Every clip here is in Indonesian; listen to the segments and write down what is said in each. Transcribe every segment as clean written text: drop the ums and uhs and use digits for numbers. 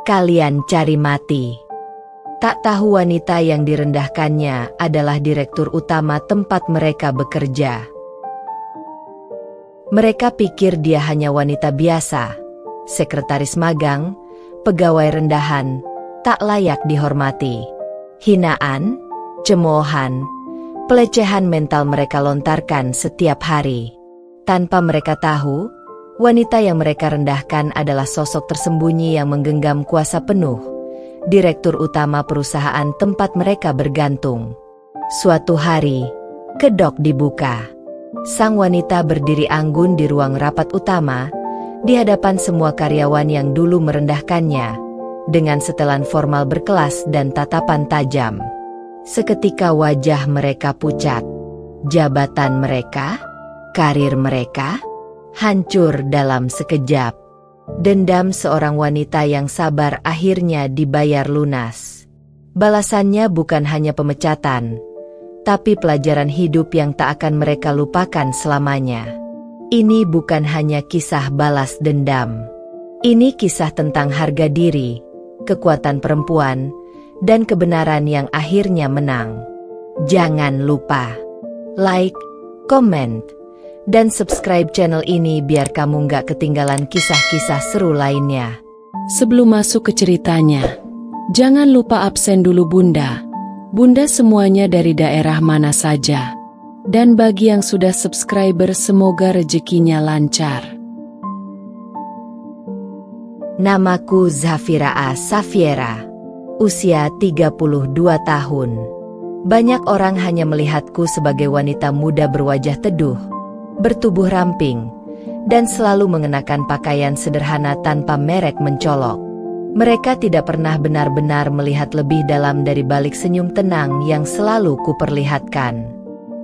kalian cari mati. Tak tahu wanita yang direndahkannya adalah direktur utama tempat mereka bekerja. Mereka pikir dia hanya wanita biasa, sekretaris magang, pegawai rendahan, tak layak dihormati. Hinaan, cemoohan, pelecehan mental mereka lontarkan setiap hari. Tanpa mereka tahu, wanita yang mereka rendahkan adalah sosok tersembunyi yang menggenggam kuasa penuh, direktur utama perusahaan tempat mereka bergantung. Suatu hari, kedok dibuka. Sang wanita berdiri anggun di ruang rapat utama, di hadapan semua karyawan yang dulu merendahkannya, dengan setelan formal berkelas dan tatapan tajam. Seketika wajah mereka pucat. Jabatan mereka, karir mereka, hancur dalam sekejap. Dendam seorang wanita yang sabar akhirnya dibayar lunas. Balasannya bukan hanya pemecatan, tapi pelajaran hidup yang tak akan mereka lupakan selamanya. Ini bukan hanya kisah balas dendam. Ini kisah tentang harga diri, kekuatan perempuan, dan kebenaran yang akhirnya menang. Jangan lupa like, comment, dan subscribe channel ini biar kamu nggak ketinggalan kisah-kisah seru lainnya. Sebelum masuk ke ceritanya, jangan lupa absen dulu Bunda. Bunda semuanya dari daerah mana saja. Dan bagi yang sudah subscriber semoga rezekinya lancar. Namaku Zafira A. Safiera. Usia 32 tahun. Banyak orang hanya melihatku sebagai wanita muda berwajah teduh, bertubuh ramping, dan selalu mengenakan pakaian sederhana tanpa merek mencolok. Mereka tidak pernah benar-benar melihat lebih dalam dari balik senyum tenang yang selalu kuperlihatkan.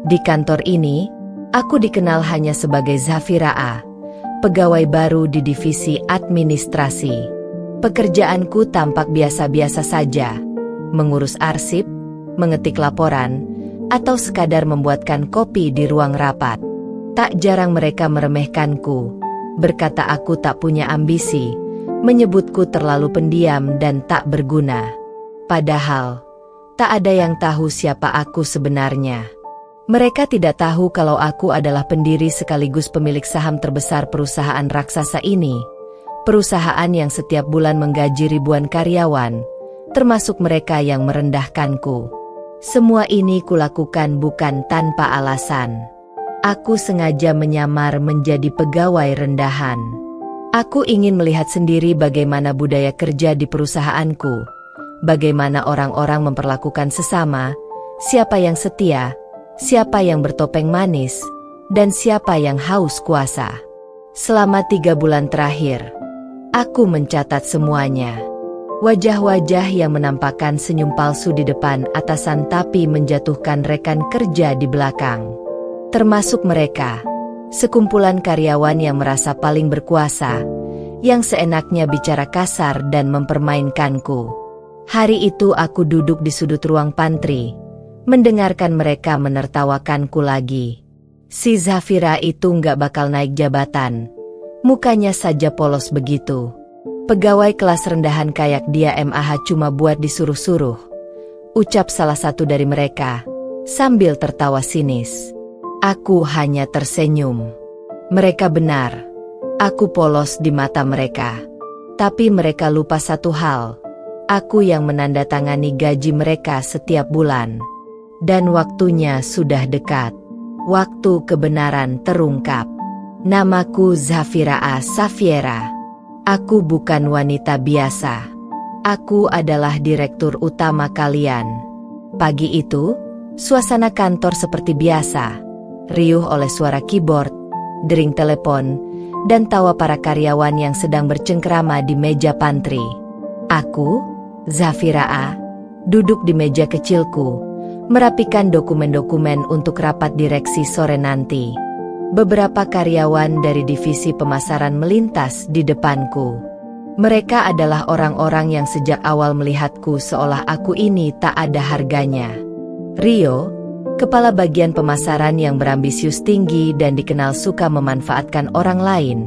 Di kantor ini, aku dikenal hanya sebagai Zafira A, pegawai baru di divisi administrasi. Pekerjaanku tampak biasa-biasa saja, mengurus arsip, mengetik laporan, atau sekadar membuatkan kopi di ruang rapat. Tak jarang mereka meremehkanku, berkata aku tak punya ambisi, menyebutku terlalu pendiam dan tak berguna. Padahal, tak ada yang tahu siapa aku sebenarnya. Mereka tidak tahu kalau aku adalah pendiri sekaligus pemilik saham terbesar perusahaan raksasa ini, perusahaan yang setiap bulan menggaji ribuan karyawan, termasuk mereka yang merendahkanku. Semua ini kulakukan bukan tanpa alasan. Aku sengaja menyamar menjadi pegawai rendahan. Aku ingin melihat sendiri bagaimana budaya kerja di perusahaanku, bagaimana orang-orang memperlakukan sesama, siapa yang setia, siapa yang bertopeng manis, dan siapa yang haus kuasa. Selama 3 bulan terakhir, aku mencatat semuanya. Wajah-wajah yang menampakkan senyum palsu di depan atasan tapi menjatuhkan rekan kerja di belakang. Termasuk mereka, sekumpulan karyawan yang merasa paling berkuasa, yang seenaknya bicara kasar dan mempermainkanku. Hari itu aku duduk di sudut ruang pantry, mendengarkan mereka menertawakanku lagi. Si Zafira itu nggak bakal naik jabatan, mukanya saja polos begitu. Pegawai kelas rendahan kayak dia MAH cuma buat disuruh-suruh, ucap salah satu dari mereka, sambil tertawa sinis. Aku hanya tersenyum. Mereka benar. Aku polos di mata mereka. Tapi mereka lupa satu hal. Aku yang menandatangani gaji mereka setiap bulan. Dan waktunya sudah dekat. Waktu kebenaran terungkap. Namaku Zafira A. Safiera. Aku bukan wanita biasa. Aku adalah direktur utama kalian. Pagi itu, suasana kantor seperti biasa. Riuh oleh suara keyboard, dering telepon, dan tawa para karyawan yang sedang bercengkrama di meja pantry. Aku, Zafira A, duduk di meja kecilku, merapikan dokumen-dokumen untuk rapat direksi sore nanti. Beberapa karyawan dari divisi pemasaran melintas di depanku. Mereka adalah orang-orang yang sejak awal melihatku seolah aku ini tak ada harganya. Rio, kepala bagian pemasaran yang berambisius tinggi dan dikenal suka memanfaatkan orang lain,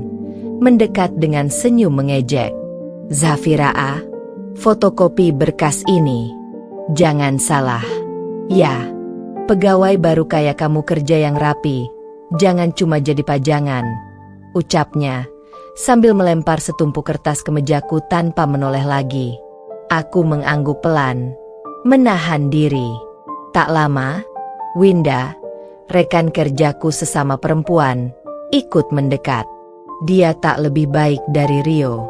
mendekat dengan senyum mengejek. Zafira A, Fotokopi berkas ini. Jangan salah. Ya, pegawai baru kayak kamu kerja yang rapi. Jangan cuma jadi pajangan, ucapnya, sambil melempar setumpuk kertas ke mejaku tanpa menoleh lagi. Aku mengangguk pelan, menahan diri. Tak lama, Winda, rekan kerjaku sesama perempuan, ikut mendekat. Dia tak lebih baik dari Rio.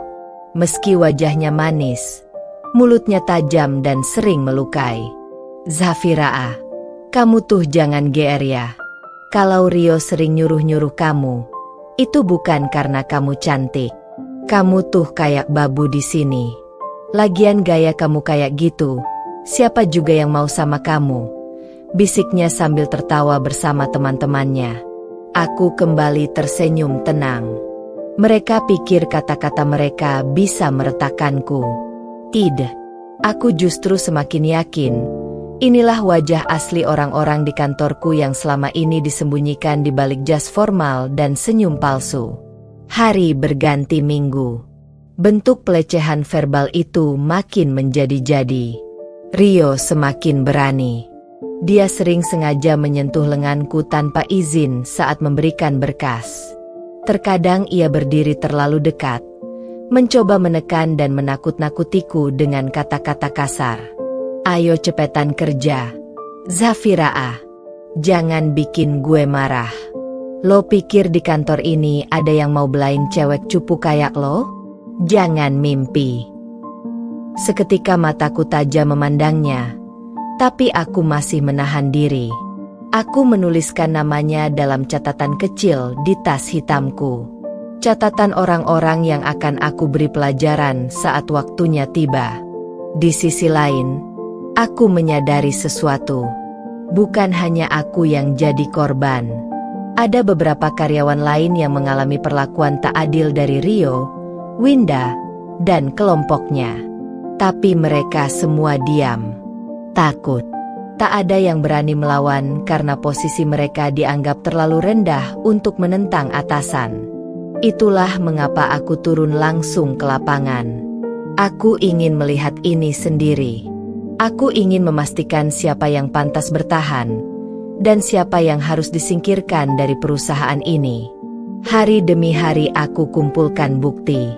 Meski wajahnya manis, mulutnya tajam dan sering melukai. Zafira, kamu tuh jangan GR ya. Kalau Rio sering nyuruh-nyuruh kamu, itu bukan karena kamu cantik. Kamu tuh kayak babu di sini. Lagian gaya kamu kayak gitu, siapa juga yang mau sama kamu? Bisiknya sambil tertawa bersama teman-temannya. Aku kembali tersenyum tenang. Mereka pikir kata-kata mereka bisa meretakkanku. Tidak, aku justru semakin yakin. Inilah wajah asli orang-orang di kantorku yang selama ini disembunyikan di balik jas formal dan senyum palsu. Hari berganti minggu. Bentuk pelecehan verbal itu makin menjadi-jadi. Rio semakin berani. Dia sering sengaja menyentuh lenganku tanpa izin saat memberikan berkas. Terkadang ia berdiri terlalu dekat, mencoba menekan dan menakut-nakutiku dengan kata-kata kasar. Ayo cepetan kerja, Zafira. Jangan bikin gue marah. Lo pikir di kantor ini ada yang mau belain cewek cupu kayak lo? Jangan mimpi. Seketika mataku tajam memandangnya, tapi aku masih menahan diri. Aku menuliskan namanya dalam catatan kecil di tas hitamku. Catatan orang-orang yang akan aku beri pelajaran saat waktunya tiba. Di sisi lain, aku menyadari sesuatu. Bukan hanya aku yang jadi korban. Ada beberapa karyawan lain yang mengalami perlakuan tak adil dari Rio, Winda, dan kelompoknya. Tapi mereka semua diam. Takut. Tak ada yang berani melawan karena posisi mereka dianggap terlalu rendah untuk menentang atasan. Itulah mengapa aku turun langsung ke lapangan. Aku ingin melihat ini sendiri. Aku ingin memastikan siapa yang pantas bertahan, dan siapa yang harus disingkirkan dari perusahaan ini. Hari demi hari aku kumpulkan bukti.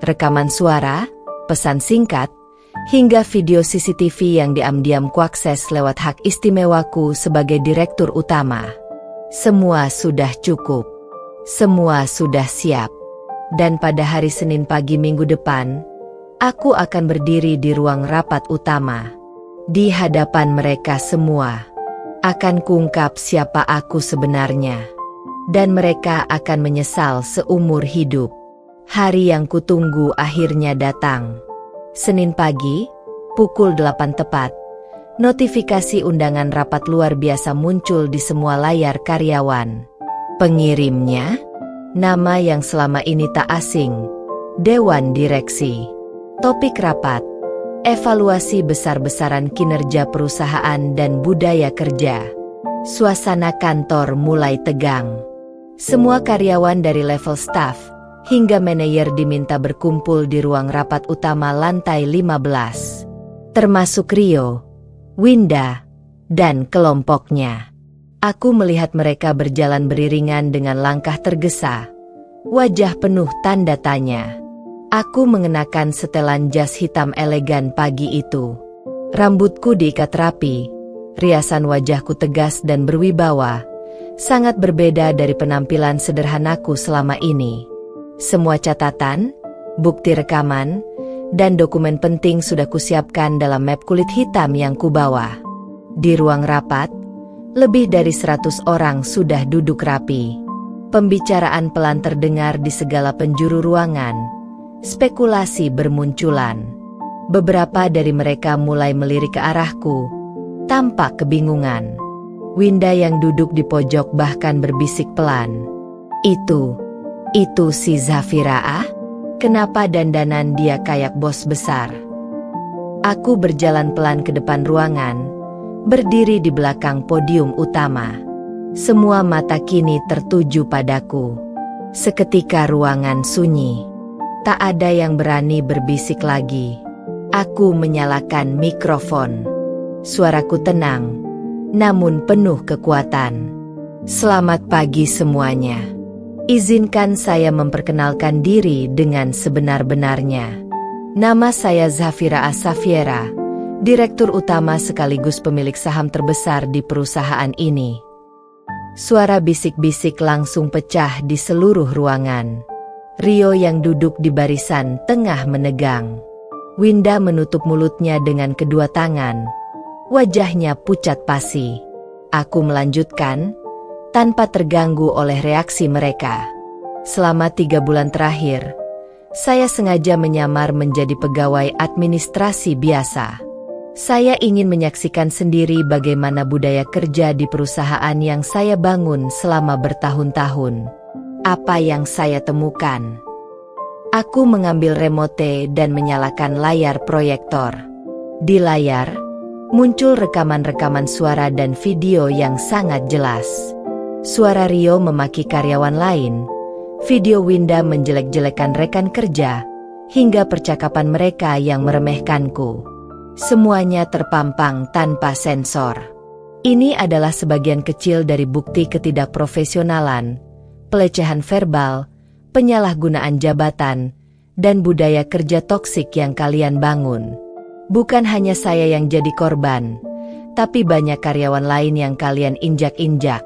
Rekaman suara, pesan singkat, hingga video CCTV yang diam-diam kuakses lewat hak istimewaku sebagai direktur utama. Semua sudah cukup. Semua sudah siap. Dan pada hari Senin pagi minggu depan, aku akan berdiri di ruang rapat utama. Di hadapan mereka semua, akan kuungkap siapa aku sebenarnya. Dan mereka akan menyesal seumur hidup. Hari yang kutunggu akhirnya datang. Senin pagi, pukul 8 tepat, notifikasi undangan rapat luar biasa muncul di semua layar karyawan. Pengirimnya, nama yang selama ini tak asing, Dewan Direksi. Topik rapat, evaluasi besar-besaran kinerja perusahaan dan budaya kerja. Suasana kantor mulai tegang. Semua karyawan dari level staff hingga manajer diminta berkumpul di ruang rapat utama lantai 15. Termasuk Rio, Winda, dan kelompoknya. Aku melihat mereka berjalan beriringan dengan langkah tergesa. Wajah penuh tanda tanya. Aku mengenakan setelan jas hitam elegan pagi itu. Rambutku diikat rapi, riasan wajahku tegas dan berwibawa, sangat berbeda dari penampilan sederhanaku selama ini. Semua catatan, bukti rekaman, dan dokumen penting sudah kusiapkan dalam map kulit hitam yang kubawa. Di ruang rapat, lebih dari 100 orang sudah duduk rapi. Pembicaraan pelan terdengar di segala penjuru ruangan. Spekulasi bermunculan. Beberapa dari mereka mulai melirik ke arahku, tampak kebingungan. Winda yang duduk di pojok bahkan berbisik pelan. Itu si Zafira. Kenapa dandanan dia kayak bos besar? Aku berjalan pelan ke depan ruangan, berdiri di belakang podium utama. Semua mata kini tertuju padaku. Seketika ruangan sunyi. Tak ada yang berani berbisik lagi. Aku menyalakan mikrofon. Suaraku tenang, namun penuh kekuatan. Selamat pagi semuanya. Izinkan saya memperkenalkan diri dengan sebenar-benarnya. Nama saya Zafira Safiera, Direktur Utama sekaligus pemilik saham terbesar di perusahaan ini. Suara bisik-bisik langsung pecah di seluruh ruangan. Rio yang duduk di barisan tengah menegang. Winda menutup mulutnya dengan kedua tangan. Wajahnya pucat pasi. Aku melanjutkan, tanpa terganggu oleh reaksi mereka. Selama 3 bulan terakhir, saya sengaja menyamar menjadi pegawai administrasi biasa. Saya ingin menyaksikan sendiri bagaimana budaya kerja di perusahaan yang saya bangun selama bertahun-tahun. Apa yang saya temukan? Aku mengambil remote dan menyalakan layar proyektor. Di layar, muncul rekaman-rekaman suara dan video yang sangat jelas. Suara Rio memaki karyawan lain, video Winda menjelek-jelekan rekan kerja, hingga percakapan mereka yang meremehkanku. Semuanya terpampang tanpa sensor. Ini adalah sebagian kecil dari bukti ketidakprofesionalan, pelecehan verbal, penyalahgunaan jabatan, dan budaya kerja toksik yang kalian bangun. Bukan hanya saya yang jadi korban, tapi banyak karyawan lain yang kalian injak-injak.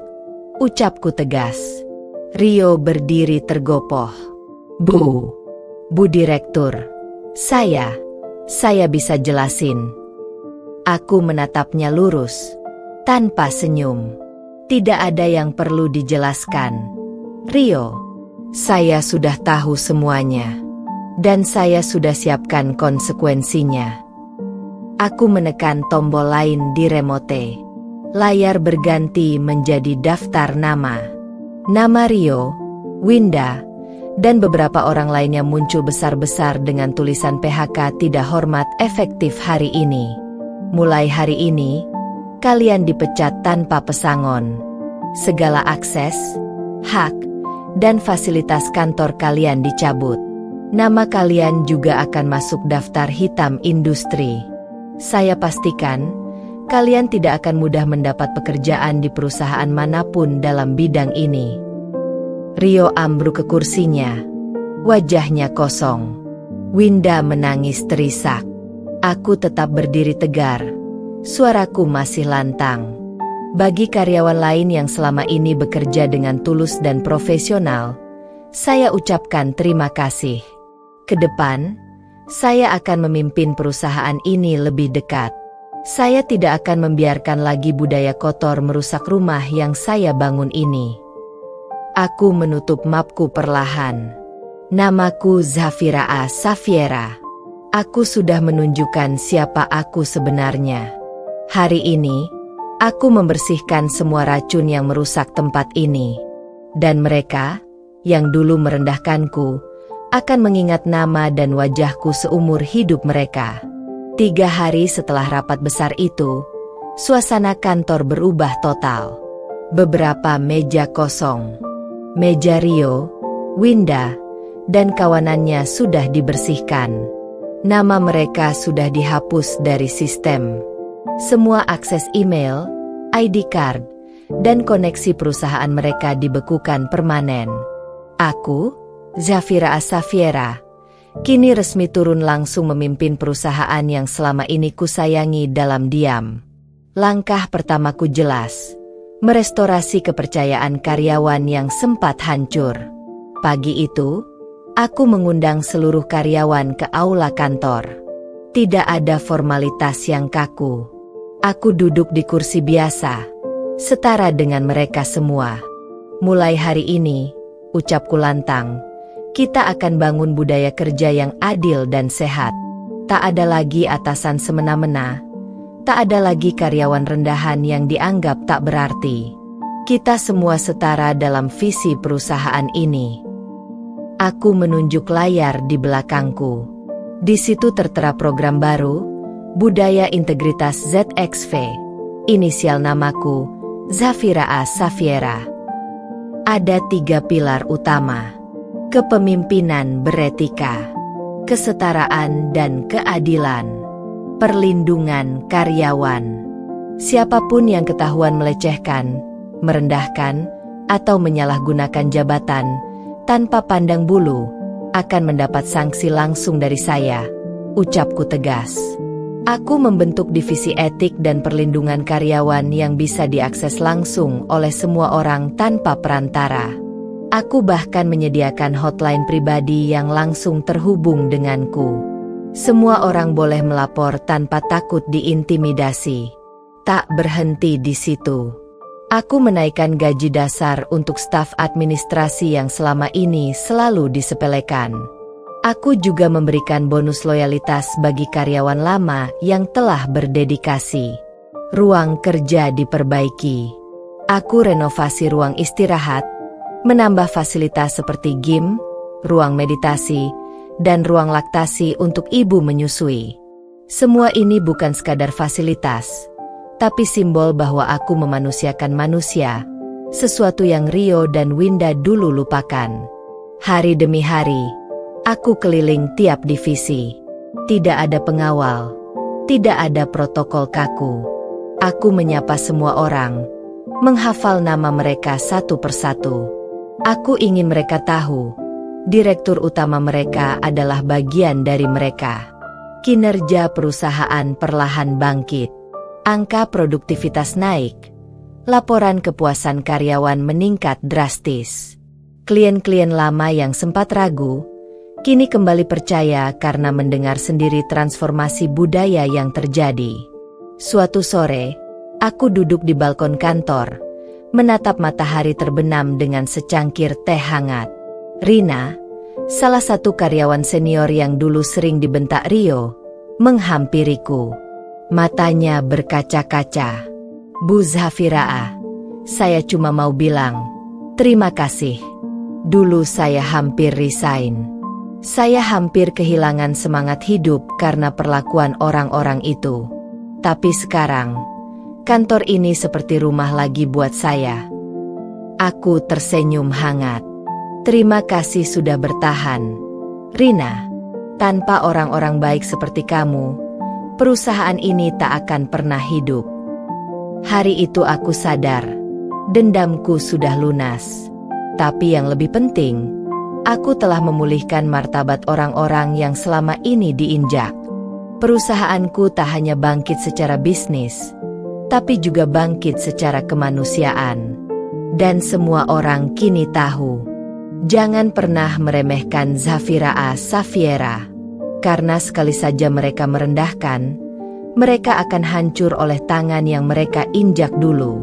Ucapku tegas. Rio berdiri tergopoh. Bu Direktur, saya bisa jelasin. Aku menatapnya lurus, tanpa senyum. Tidak ada yang perlu dijelaskan. Rio, saya sudah tahu semuanya. Dan saya sudah siapkan konsekuensinya. Aku menekan tombol lain di remote. Layar berganti menjadi daftar nama. Nama Rio, Winda, dan beberapa orang lainnya muncul besar-besar dengan tulisan PHK tidak hormat efektif hari ini. Mulai hari ini, kalian dipecat tanpa pesangon. Segala akses, hak, dan fasilitas kantor kalian dicabut. Nama kalian juga akan masuk daftar hitam industri. Saya pastikan, kalian tidak akan mudah mendapat pekerjaan di perusahaan manapun dalam bidang ini. Rio ambruk ke kursinya. Wajahnya kosong. Winda menangis terisak. Aku tetap berdiri tegar. Suaraku masih lantang. Bagi karyawan lain yang selama ini bekerja dengan tulus dan profesional, saya ucapkan terima kasih. Ke depan, saya akan memimpin perusahaan ini lebih dekat. Saya tidak akan membiarkan lagi budaya kotor merusak rumah yang saya bangun ini. Aku menutup mapku perlahan. Namaku Zafira Safiera. Aku sudah menunjukkan siapa aku sebenarnya. Hari ini, aku membersihkan semua racun yang merusak tempat ini. Dan mereka, yang dulu merendahkanku, akan mengingat nama dan wajahku seumur hidup mereka. 3 hari setelah rapat besar itu, suasana kantor berubah total. Beberapa meja kosong. Meja Rio, Winda, dan kawanannya sudah dibersihkan. Nama mereka sudah dihapus dari sistem. Semua akses email, ID card, dan koneksi perusahaan mereka dibekukan permanen. Aku, Zafira Safiera, kini resmi turun langsung memimpin perusahaan yang selama ini kusayangi dalam diam. Langkah pertamaku jelas. Merestorasi kepercayaan karyawan yang sempat hancur. Pagi itu, aku mengundang seluruh karyawan ke aula kantor. Tidak ada formalitas yang kaku. Aku duduk di kursi biasa, setara dengan mereka semua. Mulai hari ini, ucapku lantang, kita akan bangun budaya kerja yang adil dan sehat. Tak ada lagi atasan semena-mena. Tak ada lagi karyawan rendahan yang dianggap tak berarti. Kita semua setara dalam visi perusahaan ini. Aku menunjuk layar di belakangku. Di situ tertera program baru, Budaya Integritas ZXV. Inisial namaku, Zafira Safiera. Ada 3 pilar utama. Kepemimpinan beretika, kesetaraan dan keadilan. Perlindungan karyawan. Siapapun yang ketahuan melecehkan, merendahkan, atau menyalahgunakan jabatan tanpa pandang bulu akan mendapat sanksi langsung dari saya, ucapku tegas. Aku membentuk divisi etik dan perlindungan karyawan yang bisa diakses langsung oleh semua orang tanpa perantara. Aku bahkan menyediakan hotline pribadi yang langsung terhubung denganku. Semua orang boleh melapor tanpa takut diintimidasi. Tak berhenti di situ. Aku menaikkan gaji dasar untuk staf administrasi yang selama ini selalu disepelekan. Aku juga memberikan bonus loyalitas bagi karyawan lama yang telah berdedikasi. Ruang kerja diperbaiki. Aku renovasi ruang istirahat, menambah fasilitas seperti gym, ruang meditasi, dan ruang laktasi untuk ibu menyusui. Semua ini bukan sekadar fasilitas, tapi simbol bahwa aku memanusiakan manusia, sesuatu yang Rio dan Winda dulu lupakan. Hari demi hari, aku keliling tiap divisi. Tidak ada pengawal, tidak ada protokol kaku. Aku menyapa semua orang, menghafal nama mereka satu persatu. Aku ingin mereka tahu, direktur utama mereka adalah bagian dari mereka. Kinerja perusahaan perlahan bangkit. Angka produktivitas naik. Laporan kepuasan karyawan meningkat drastis. Klien-klien lama yang sempat ragu, kini kembali percaya karena mendengar sendiri transformasi budaya yang terjadi. Suatu sore, aku duduk di balkon kantor, menatap matahari terbenam dengan secangkir teh hangat. Rina, salah satu karyawan senior yang dulu sering dibentak Rio, menghampiriku. Matanya berkaca-kaca. Bu Zafira, saya cuma mau bilang, terima kasih. Dulu saya hampir resign. Saya hampir kehilangan semangat hidup karena perlakuan orang-orang itu. Tapi sekarang, kantor ini seperti rumah lagi buat saya. Aku tersenyum hangat. Terima kasih sudah bertahan. Rina, tanpa orang-orang baik seperti kamu, perusahaan ini tak akan pernah hidup. Hari itu aku sadar, dendamku sudah lunas. Tapi yang lebih penting, aku telah memulihkan martabat orang-orang yang selama ini diinjak. Perusahaanku tak hanya bangkit secara bisnis, tapi juga bangkit secara kemanusiaan. Dan semua orang kini tahu, jangan pernah meremehkan Zafira Safiera. Karena sekali saja mereka merendahkan, mereka akan hancur oleh tangan yang mereka injak dulu.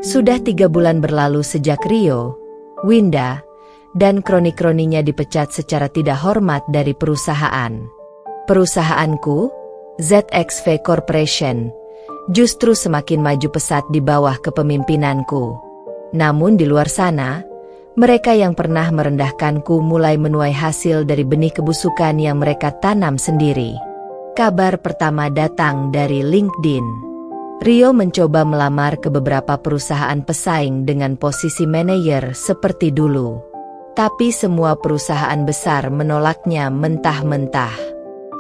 Sudah 3 bulan berlalu sejak Rio, Winda, dan kroni-kroninya dipecat secara tidak hormat dari perusahaan. Perusahaanku, ZXV Corporation, justru semakin maju pesat di bawah kepemimpinanku. Namun di luar sana, mereka yang pernah merendahkanku mulai menuai hasil dari benih kebusukan yang mereka tanam sendiri. Kabar pertama datang dari LinkedIn. Rio mencoba melamar ke beberapa perusahaan pesaing dengan posisi manajer seperti dulu. Tapi semua perusahaan besar menolaknya mentah-mentah.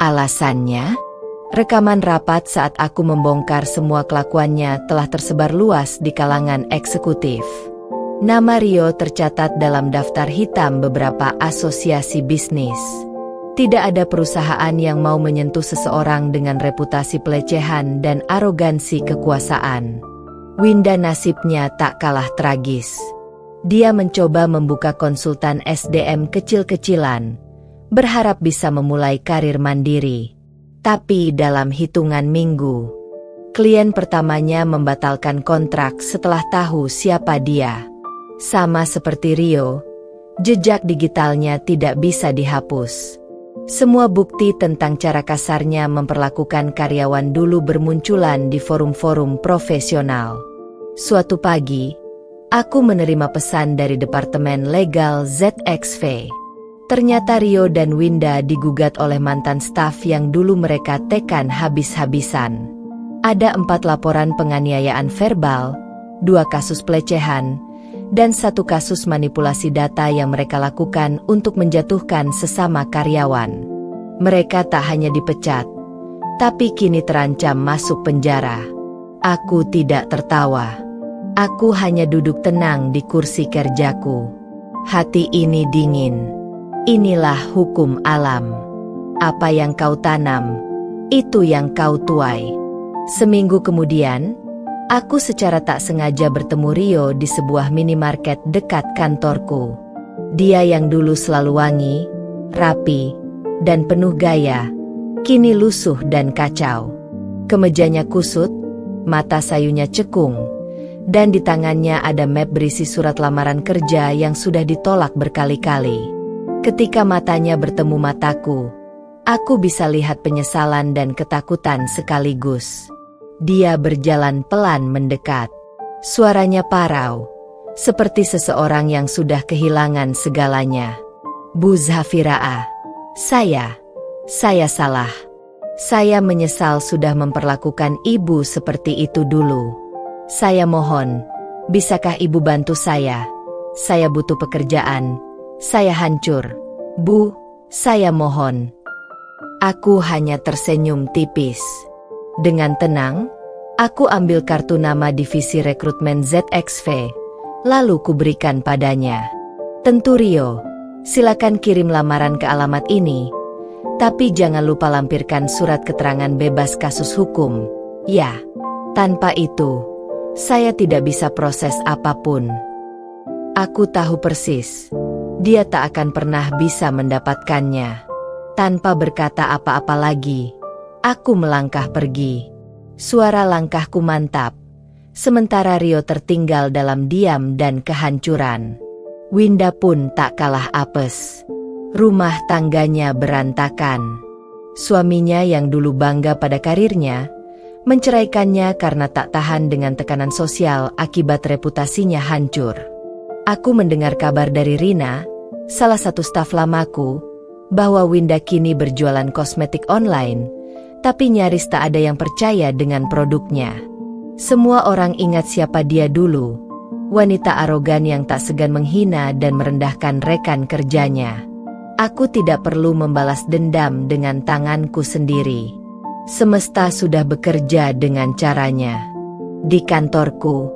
Alasannya? Rekaman rapat saat aku membongkar semua kelakuannya telah tersebar luas di kalangan eksekutif. Nama Rio tercatat dalam daftar hitam beberapa asosiasi bisnis. Tidak ada perusahaan yang mau menyentuh seseorang dengan reputasi pelecehan dan arogansi kekuasaan. Winda nasibnya tak kalah tragis. Dia mencoba membuka konsultan SDM kecil-kecilan, berharap bisa memulai karir mandiri. Tapi dalam hitungan minggu, klien pertamanya membatalkan kontrak setelah tahu siapa dia. Sama seperti Rio, jejak digitalnya tidak bisa dihapus. Semua bukti tentang cara kasarnya memperlakukan karyawan dulu bermunculan di forum-forum profesional. Suatu pagi, aku menerima pesan dari Departemen Legal ZXV. Ternyata Rio dan Winda digugat oleh mantan staf yang dulu mereka tekan habis-habisan. Ada 4 laporan penganiayaan verbal, 2 kasus pelecehan, dan 1 kasus manipulasi data yang mereka lakukan untuk menjatuhkan sesama karyawan. Mereka tak hanya dipecat, tapi kini terancam masuk penjara. Aku tidak tertawa. Aku hanya duduk tenang di kursi kerjaku. Hati ini dingin. Inilah hukum alam. Apa yang kau tanam, itu yang kau tuai. Seminggu kemudian, aku secara tak sengaja bertemu Rio di sebuah minimarket dekat kantorku. Dia yang dulu selalu wangi, rapi, dan penuh gaya, kini lusuh dan kacau. Kemejanya kusut, mata sayunya cekung, dan di tangannya ada map berisi surat lamaran kerja yang sudah ditolak berkali-kali. Ketika matanya bertemu mataku, aku bisa lihat penyesalan dan ketakutan sekaligus. Dia berjalan pelan mendekat. Suaranya parau, seperti seseorang yang sudah kehilangan segalanya. Bu Zafira, saya salah. Saya menyesal sudah memperlakukan ibu seperti itu dulu. Saya mohon, bisakah ibu bantu saya? Saya butuh pekerjaan. Saya hancur. Bu, saya mohon. Aku hanya tersenyum tipis. Dengan tenang, aku ambil kartu nama divisi rekrutmen ZXV, lalu kuberikan padanya. Tentu Rio, silakan kirim lamaran ke alamat ini, tapi jangan lupa lampirkan surat keterangan bebas kasus hukum. Ya, tanpa itu, saya tidak bisa proses apapun. Aku tahu persis, dia tak akan pernah bisa mendapatkannya. Tanpa berkata apa-apa lagi, aku melangkah pergi. Suara langkahku mantap, sementara Rio tertinggal dalam diam dan kehancuran. Winda pun tak kalah apes. Rumah tangganya berantakan. Suaminya yang dulu bangga pada karirnya, menceraikannya karena tak tahan dengan tekanan sosial akibat reputasinya hancur. Aku mendengar kabar dari Rina, salah satu staf lamaku, bahwa Winda kini berjualan kosmetik online, tapi nyaris tak ada yang percaya dengan produknya. Semua orang ingat siapa dia dulu, wanita arogan yang tak segan menghina dan merendahkan rekan kerjanya. Aku tidak perlu membalas dendam dengan tanganku sendiri. Semesta sudah bekerja dengan caranya. Di kantorku,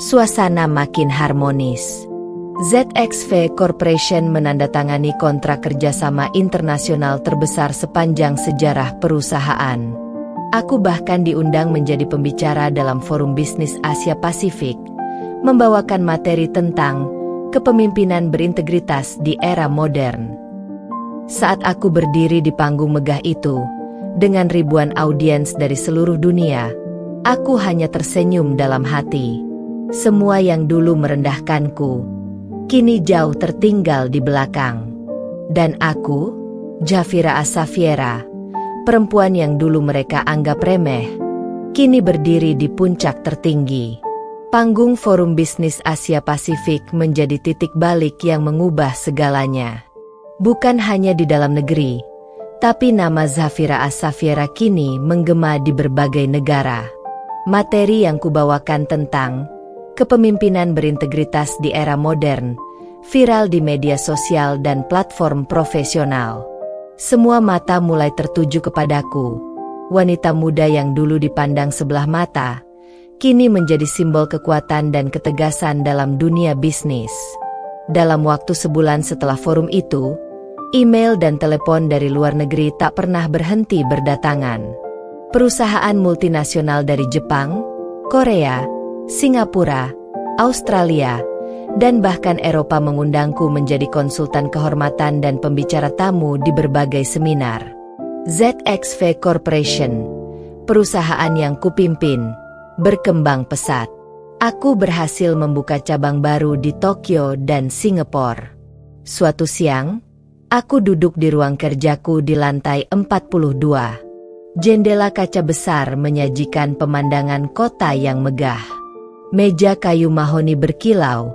suasana makin harmonis. ZXV Corporation menandatangani kontrak kerjasama internasional terbesar sepanjang sejarah perusahaan. Aku bahkan diundang menjadi pembicara dalam Forum Bisnis Asia Pasifik, membawakan materi tentang kepemimpinan berintegritas di era modern. Saat aku berdiri di panggung megah itu, dengan ribuan audiens dari seluruh dunia, aku hanya tersenyum dalam hati. Semua yang dulu merendahkanku, kini jauh tertinggal di belakang. Dan aku, Zafira Safiera, perempuan yang dulu mereka anggap remeh, kini berdiri di puncak tertinggi. Panggung Forum Bisnis Asia Pasifik menjadi titik balik yang mengubah segalanya. Bukan hanya di dalam negeri, tapi nama Zafira Safiera kini menggema di berbagai negara. Materi yang kubawakan tentang kepemimpinan berintegritas di era modern, viral di media sosial dan platform profesional. Semua mata mulai tertuju kepadaku. Wanita muda yang dulu dipandang sebelah mata, kini menjadi simbol kekuatan dan ketegasan dalam dunia bisnis. Dalam waktu sebulan setelah forum itu, email dan telepon dari luar negeri tak pernah berhenti berdatangan. Perusahaan multinasional dari Jepang, Korea, Singapura, Australia, dan bahkan Eropa mengundangku menjadi konsultan kehormatan dan pembicara tamu di berbagai seminar. ZXV Corporation, perusahaan yang kupimpin, berkembang pesat. Aku berhasil membuka cabang baru di Tokyo dan Singapura. Suatu siang, aku duduk di ruang kerjaku di lantai 42. Jendela kaca besar menyajikan pemandangan kota yang megah. Meja kayu mahoni berkilau,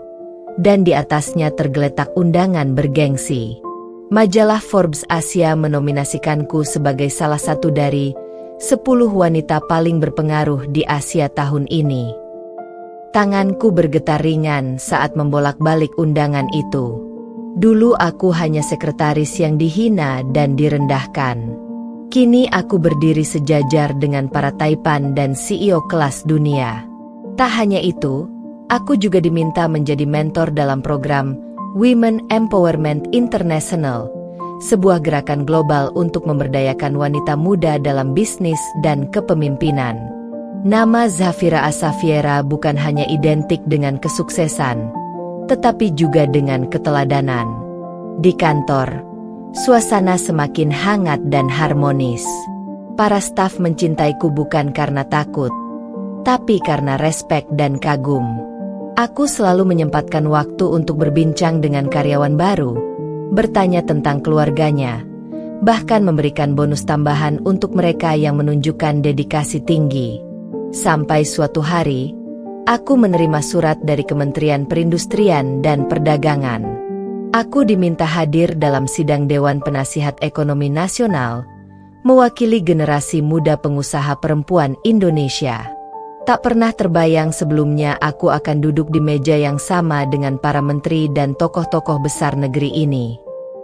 dan di atasnya tergeletak undangan bergengsi. Majalah Forbes Asia menominasikanku sebagai salah satu dari 10 wanita paling berpengaruh di Asia tahun ini. Tanganku bergetar ringan saat membolak-balik undangan itu. Dulu aku hanya sekretaris yang dihina dan direndahkan. Kini aku berdiri sejajar dengan para taipan dan CEO kelas dunia. Tak hanya itu, aku juga diminta menjadi mentor dalam program Women Empowerment International, sebuah gerakan global untuk memberdayakan wanita muda dalam bisnis dan kepemimpinan. Nama Zafira Asafiera bukan hanya identik dengan kesuksesan, tetapi juga dengan keteladanan. Di kantor, suasana semakin hangat dan harmonis. Para staf mencintaiku bukan karena takut, tapi karena respek dan kagum. Aku selalu menyempatkan waktu untuk berbincang dengan karyawan baru, bertanya tentang keluarganya, bahkan memberikan bonus tambahan untuk mereka yang menunjukkan dedikasi tinggi. Sampai suatu hari, aku menerima surat dari Kementerian Perindustrian dan Perdagangan. Aku diminta hadir dalam sidang Dewan Penasihat Ekonomi Nasional, mewakili generasi muda pengusaha perempuan Indonesia. Tak pernah terbayang sebelumnya aku akan duduk di meja yang sama dengan para menteri dan tokoh-tokoh besar negeri ini.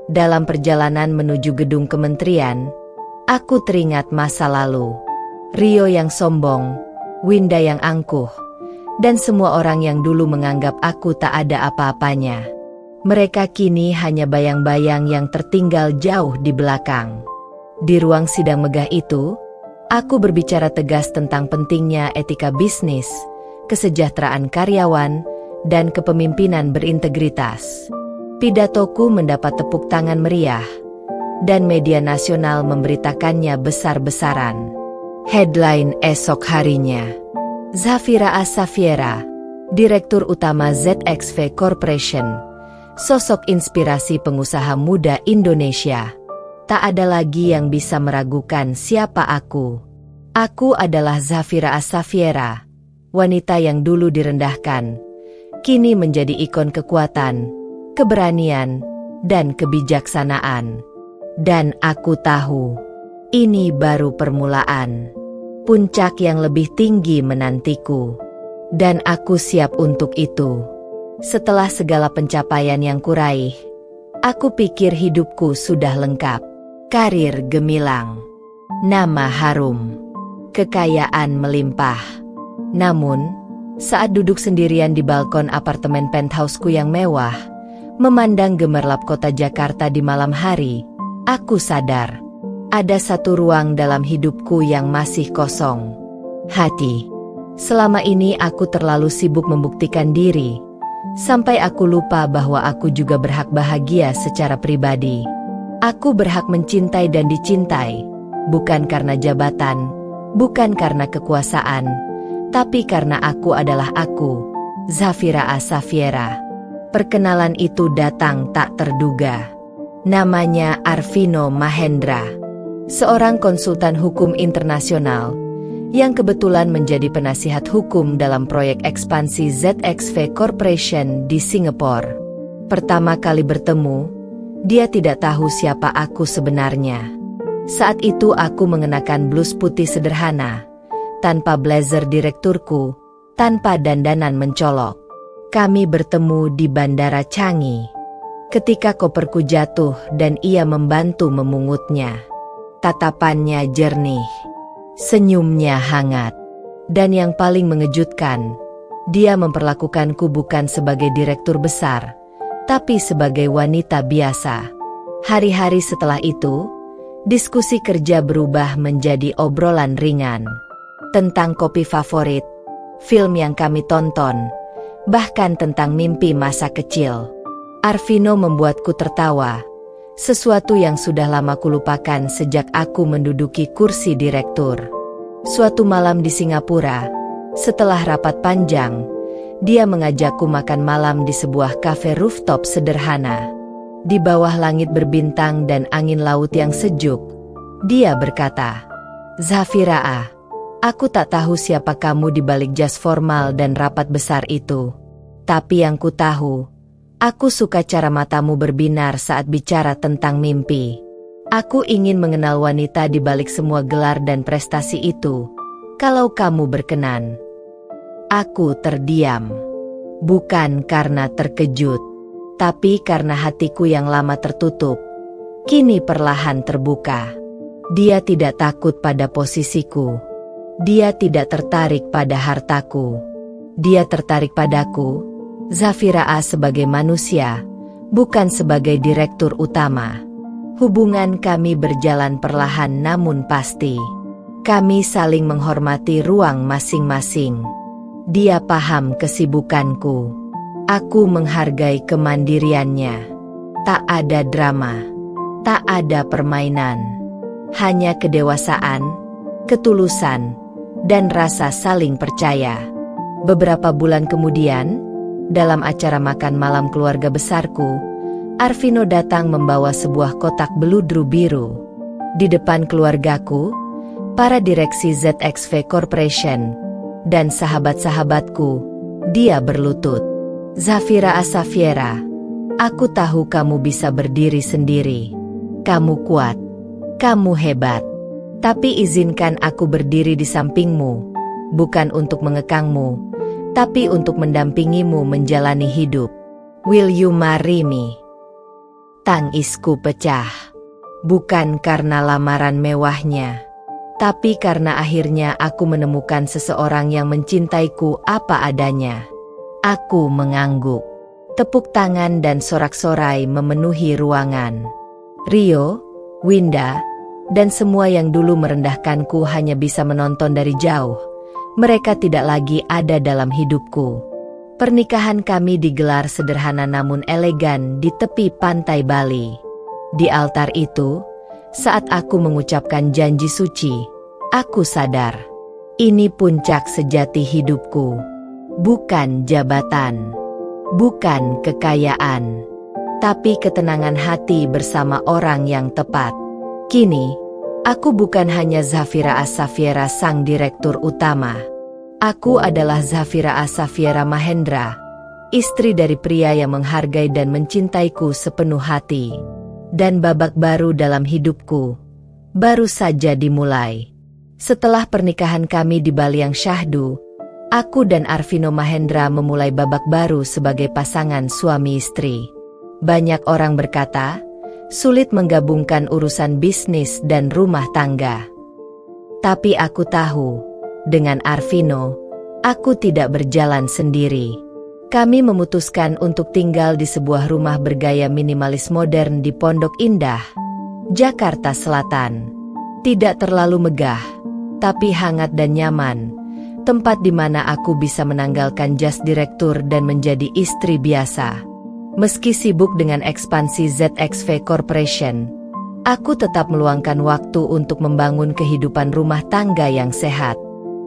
Dalam perjalanan menuju gedung kementerian, aku teringat masa lalu. Rio yang sombong, Winda yang angkuh, dan semua orang yang dulu menganggap aku tak ada apa-apanya. Mereka kini hanya bayang-bayang yang tertinggal jauh di belakang. Di ruang sidang megah itu, aku berbicara tegas tentang pentingnya etika bisnis, kesejahteraan karyawan, dan kepemimpinan berintegritas. Pidatoku mendapat tepuk tangan meriah, dan media nasional memberitakannya besar-besaran. Headline esok harinya: Zafira Asafiera, Direktur Utama ZXV Corporation, sosok inspirasi pengusaha muda Indonesia. Tak ada lagi yang bisa meragukan siapa aku. Aku adalah Zafira Asafiera, wanita yang dulu direndahkan, kini menjadi ikon kekuatan, keberanian, dan kebijaksanaan. Dan aku tahu, ini baru permulaan. Puncak yang lebih tinggi menantiku. Dan aku siap untuk itu. Setelah segala pencapaian yang kuraih, aku pikir hidupku sudah lengkap. Karir gemilang, nama harum, kekayaan melimpah. Namun, saat duduk sendirian di balkon apartemen penthouseku yang mewah, memandang gemerlap kota Jakarta di malam hari, aku sadar, ada satu ruang dalam hidupku yang masih kosong. Hati. Selama ini aku terlalu sibuk membuktikan diri, sampai aku lupa bahwa aku juga berhak bahagia secara pribadi. Aku berhak mencintai dan dicintai, bukan karena jabatan, bukan karena kekuasaan, tapi karena aku adalah aku, Zafira Asafiera. Perkenalan itu datang tak terduga. Namanya Arvino Mahendra, seorang konsultan hukum internasional, yang kebetulan menjadi penasihat hukum dalam proyek ekspansi ZXV Corporation di Singapura. Pertama kali bertemu, dia tidak tahu siapa aku sebenarnya. Saat itu aku mengenakan blus putih sederhana, tanpa blazer direkturku, tanpa dandanan mencolok. Kami bertemu di Bandara Changi. Ketika koperku jatuh dan ia membantu memungutnya. Tatapannya jernih, senyumnya hangat. Dan yang paling mengejutkan, dia memperlakukanku bukan sebagai direktur besar, tapi sebagai wanita biasa. Hari-hari setelah itu, diskusi kerja berubah menjadi obrolan ringan. Tentang kopi favorit, film yang kami tonton, bahkan tentang mimpi masa kecil. Arvino membuatku tertawa, sesuatu yang sudah lama kulupakan sejak aku menduduki kursi direktur. Suatu malam di Singapura, setelah rapat panjang, dia mengajakku makan malam di sebuah kafe rooftop sederhana. Di bawah langit berbintang dan angin laut yang sejuk, dia berkata, "Zafira, aku tak tahu siapa kamu di balik jas formal dan rapat besar itu. Tapi yang ku tahu, aku suka cara matamu berbinar saat bicara tentang mimpi. Aku ingin mengenal wanita di balik semua gelar dan prestasi itu, kalau kamu berkenan." Aku terdiam. Bukan karena terkejut, tapi karena hatiku yang lama tertutup, kini perlahan terbuka. Dia tidak takut pada posisiku. Dia tidak tertarik pada hartaku. Dia tertarik padaku, Zafira A, sebagai manusia, bukan sebagai direktur utama. Hubungan kami berjalan perlahan namun pasti. Kami saling menghormati ruang masing-masing. Dia paham kesibukanku. Aku menghargai kemandiriannya. Tak ada drama. Tak ada permainan. Hanya kedewasaan, ketulusan, dan rasa saling percaya. Beberapa bulan kemudian, dalam acara makan malam keluarga besarku, Arvino datang membawa sebuah kotak beludru biru. Di depan keluargaku, para direksi ZXV Corporation, dan sahabat-sahabatku, dia berlutut. Zafira A. Safiera, aku tahu kamu bisa berdiri sendiri. Kamu kuat. Kamu hebat. Tapi izinkan aku berdiri di sampingmu, bukan untuk mengekangmu, tapi untuk mendampingimu menjalani hidup. Will you marry me? Tangisku pecah. Bukan karena lamaran mewahnya, tapi karena akhirnya aku menemukan seseorang yang mencintaiku apa adanya. Aku mengangguk. Tepuk tangan dan sorak-sorai memenuhi ruangan. Rio, Winda, dan semua yang dulu merendahkanku hanya bisa menonton dari jauh. Mereka tidak lagi ada dalam hidupku. Pernikahan kami digelar sederhana namun elegan di tepi pantai Bali. Di altar itu, saat aku mengucapkan janji suci, aku sadar. Ini puncak sejati hidupku. Bukan jabatan. Bukan kekayaan. Tapi ketenangan hati bersama orang yang tepat. Kini, aku bukan hanya Zafira A. Safiera sang direktur utama. Aku adalah Zafira A. Safiera Mahendra, istri dari pria yang menghargai dan mencintaiku sepenuh hati. Dan babak baru dalam hidupku baru saja dimulai. Setelah pernikahan kami di Bali yang syahdu, aku dan Arvino Mahendra memulai babak baru sebagai pasangan suami istri. Banyak orang berkata, sulit menggabungkan urusan bisnis dan rumah tangga. Tapi aku tahu, dengan Arvino, aku tidak berjalan sendiri. Kami memutuskan untuk tinggal di sebuah rumah bergaya minimalis modern di Pondok Indah, Jakarta Selatan. Tidak terlalu megah, tapi hangat dan nyaman. Tempat di mana aku bisa menanggalkan jas direktur dan menjadi istri biasa. Meski sibuk dengan ekspansi ZXV Corporation, aku tetap meluangkan waktu untuk membangun kehidupan rumah tangga yang sehat.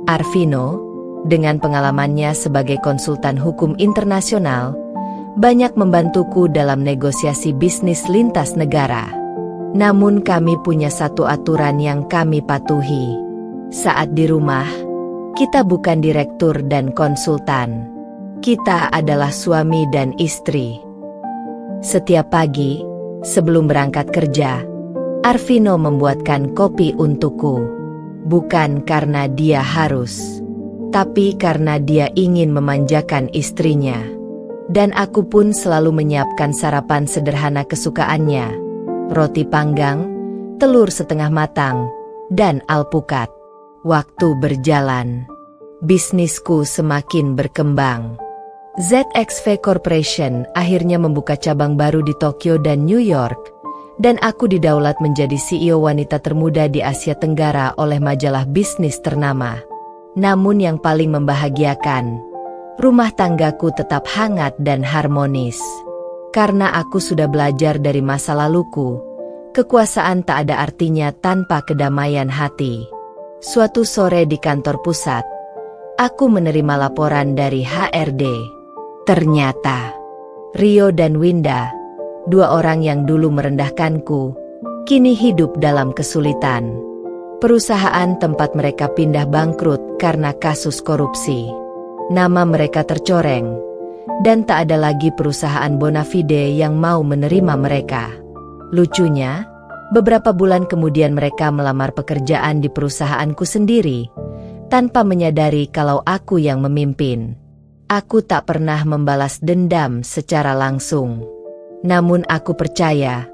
Arvino, dengan pengalamannya sebagai konsultan hukum internasional, banyak membantuku dalam negosiasi bisnis lintas negara. Namun kami punya satu aturan yang kami patuhi. Saat di rumah, kita bukan direktur dan konsultan. Kita adalah suami dan istri. Setiap pagi, sebelum berangkat kerja, Arvino membuatkan kopi untukku. Bukan karena dia harus, tapi karena dia ingin memanjakan istrinya. Dan aku pun selalu menyiapkan sarapan sederhana kesukaannya. Roti panggang, telur setengah matang, dan alpukat. Waktu berjalan, bisnisku semakin berkembang. ZXV Corporation akhirnya membuka cabang baru di Tokyo dan New York, dan aku didaulat menjadi CEO wanita termuda di Asia Tenggara oleh majalah bisnis ternama. Namun yang paling membahagiakan, rumah tanggaku tetap hangat dan harmonis. Karena aku sudah belajar dari masa laluku, kekuasaan tak ada artinya tanpa kedamaian hati. Suatu sore di kantor pusat, aku menerima laporan dari HRD. Ternyata, Rio dan Winda, dua orang yang dulu merendahkanku, kini hidup dalam kesulitan. Perusahaan tempat mereka pindah bangkrut karena kasus korupsi. Nama mereka tercoreng, dan tak ada lagi perusahaan bona fide yang mau menerima mereka. Lucunya, beberapa bulan kemudian mereka melamar pekerjaan di perusahaanku sendiri, tanpa menyadari kalau aku yang memimpin. Aku tak pernah membalas dendam secara langsung. Namun aku percaya,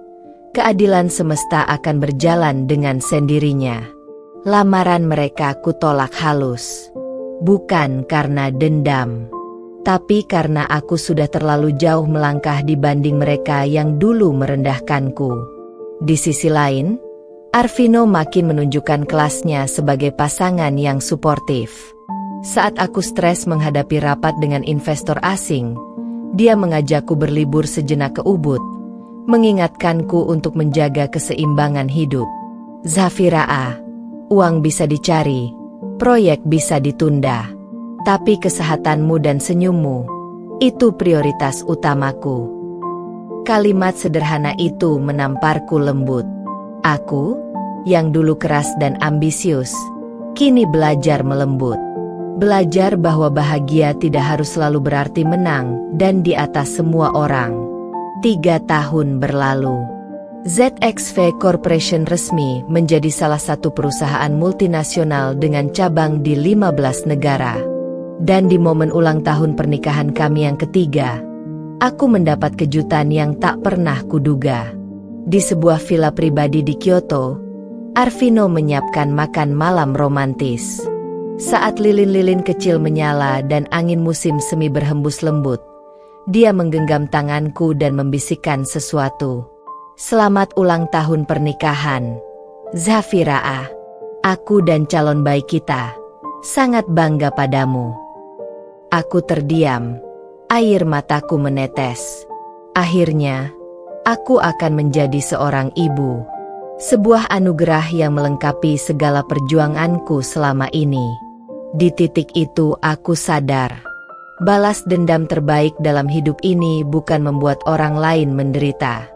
Keadilan semesta akan berjalan dengan sendirinya. Lamaran mereka kutolak halus. Bukan karena dendam, tapi karena aku sudah terlalu jauh melangkah dibanding mereka yang dulu merendahkanku. Di sisi lain, Arvino makin menunjukkan kelasnya sebagai pasangan yang suportif. Saat aku stres menghadapi rapat dengan investor asing, dia mengajakku berlibur sejenak ke Ubud, mengingatkanku untuk menjaga keseimbangan hidup. Zafira, uang bisa dicari, proyek bisa ditunda, tapi kesehatanmu dan senyummu, itu prioritas utamaku. Kalimat sederhana itu menamparku lembut. Aku, yang dulu keras dan ambisius, kini belajar melembut. Belajar bahwa bahagia tidak harus selalu berarti menang dan di atas semua orang. 3 tahun berlalu. ZXV Corporation resmi menjadi salah satu perusahaan multinasional dengan cabang di 15 negara. Dan di momen ulang tahun pernikahan kami yang ketiga, aku mendapat kejutan yang tak pernah kuduga. Di sebuah villa pribadi di Kyoto, Arvino menyiapkan makan malam romantis. Saat lilin-lilin kecil menyala dan angin musim semi berhembus lembut, dia menggenggam tanganku dan membisikkan sesuatu. Selamat ulang tahun pernikahan, Zafira. Aku dan calon bayi kita sangat bangga padamu. Aku terdiam, air mataku menetes. Akhirnya, aku akan menjadi seorang ibu. Sebuah anugerah yang melengkapi segala perjuanganku selama ini. Di titik itu aku sadar, balas dendam terbaik dalam hidup ini bukan membuat orang lain menderita,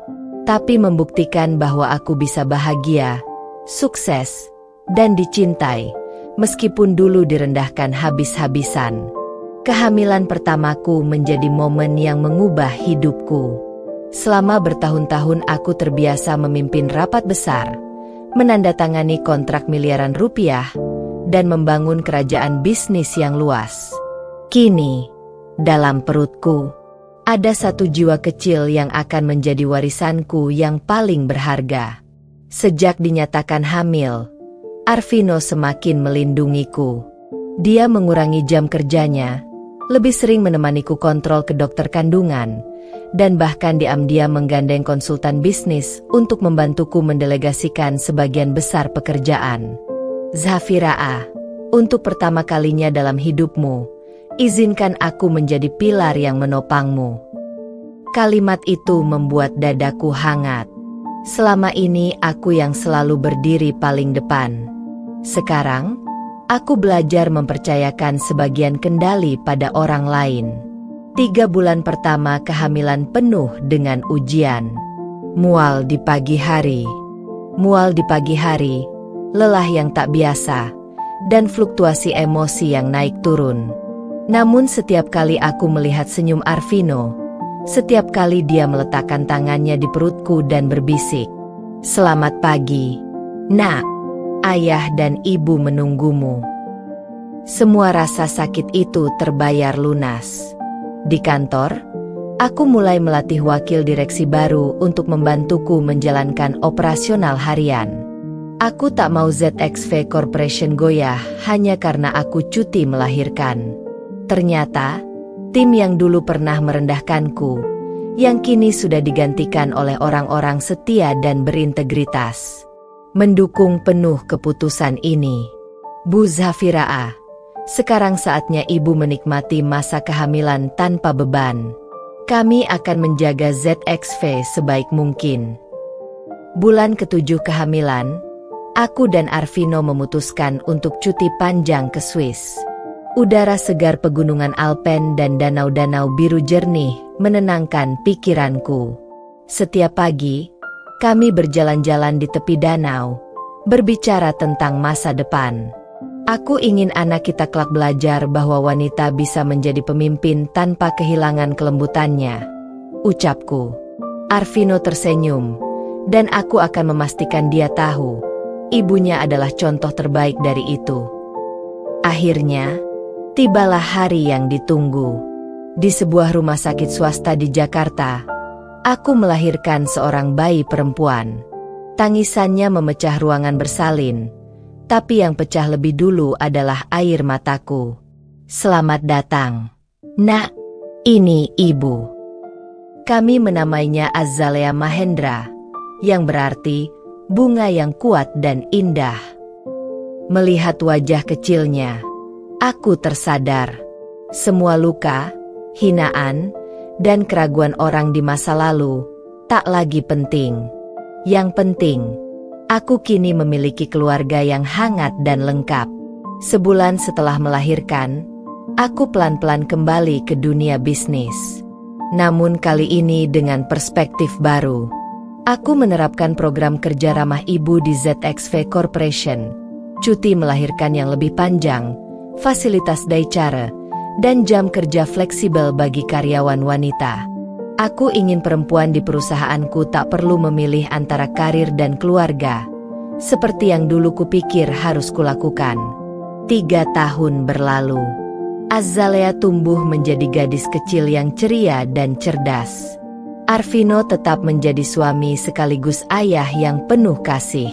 tapi membuktikan bahwa aku bisa bahagia, sukses, dan dicintai, meskipun dulu direndahkan habis-habisan. Kehamilan pertamaku menjadi momen yang mengubah hidupku. Selama bertahun-tahun aku terbiasa memimpin rapat besar, menandatangani kontrak miliaran rupiah, dan membangun kerajaan bisnis yang luas. Kini, dalam perutku, ada satu jiwa kecil yang akan menjadi warisanku yang paling berharga. Sejak dinyatakan hamil, Arvino semakin melindungiku. Dia mengurangi jam kerjanya, lebih sering menemaniku kontrol ke dokter kandungan, dan bahkan diam-diam menggandeng konsultan bisnis untuk membantuku mendelegasikan sebagian besar pekerjaan. Zafira, untuk pertama kalinya dalam hidupmu, izinkan aku menjadi pilar yang menopangmu. Kalimat itu membuat dadaku hangat. Selama ini aku yang selalu berdiri paling depan. Sekarang, aku belajar mempercayakan sebagian kendali pada orang lain. 3 bulan pertama kehamilan penuh dengan ujian. Mual di pagi hari. Lelah yang tak biasa, dan fluktuasi emosi yang naik turun. Namun setiap kali aku melihat senyum Arvino, setiap kali dia meletakkan tangannya di perutku dan berbisik, "Selamat pagi, Nak. Ayah dan ibu menunggumu." Semua rasa sakit itu terbayar lunas. Di kantor, aku mulai melatih wakil direksi baru untuk membantuku menjalankan operasional harian. Aku tak mau ZXV Corporation goyah hanya karena aku cuti melahirkan. Ternyata, tim yang dulu pernah merendahkanku, yang kini sudah digantikan oleh orang-orang setia dan berintegritas, mendukung penuh keputusan ini. Bu Zafira, sekarang saatnya ibu menikmati masa kehamilan tanpa beban. Kami akan menjaga ZXV sebaik mungkin. Bulan ke-7 kehamilan, aku dan Arvino memutuskan untuk cuti panjang ke Swiss. Udara segar pegunungan Alpen dan danau-danau biru jernih menenangkan pikiranku. Setiap pagi, kami berjalan-jalan di tepi danau, berbicara tentang masa depan. Aku ingin anak kita kelak belajar bahwa wanita bisa menjadi pemimpin tanpa kehilangan kelembutannya, ucapku. Arvino tersenyum, dan aku akan memastikan dia tahu ibunya adalah contoh terbaik dari itu. Akhirnya, tibalah hari yang ditunggu. Di sebuah rumah sakit swasta di Jakarta, Aku melahirkan seorang bayi perempuan. Tangisannya memecah ruangan bersalin, tapi yang pecah lebih dulu adalah air mataku. Selamat datang, Nak. Ini Ibu. Kami menamainya Azalea Mahendra, yang berarti bunga yang kuat dan indah. Melihat wajah kecilnya, aku tersadar. Semua luka, hinaan, dan keraguan orang di masa lalu tak lagi penting. Yang penting, aku kini memiliki keluarga yang hangat dan lengkap. Sebulan setelah melahirkan, aku pelan-pelan kembali ke dunia bisnis. Namun kali ini dengan perspektif baru. Aku menerapkan program kerja ramah ibu di ZXV Corporation. Cuti melahirkan yang lebih panjang, fasilitas daycare, dan jam kerja fleksibel bagi karyawan wanita. Aku ingin perempuan di perusahaanku tak perlu memilih antara karir dan keluarga, seperti yang dulu kupikir harus kulakukan. 3 tahun berlalu. Azalea tumbuh menjadi gadis kecil yang ceria dan cerdas. Arvino tetap menjadi suami sekaligus ayah yang penuh kasih.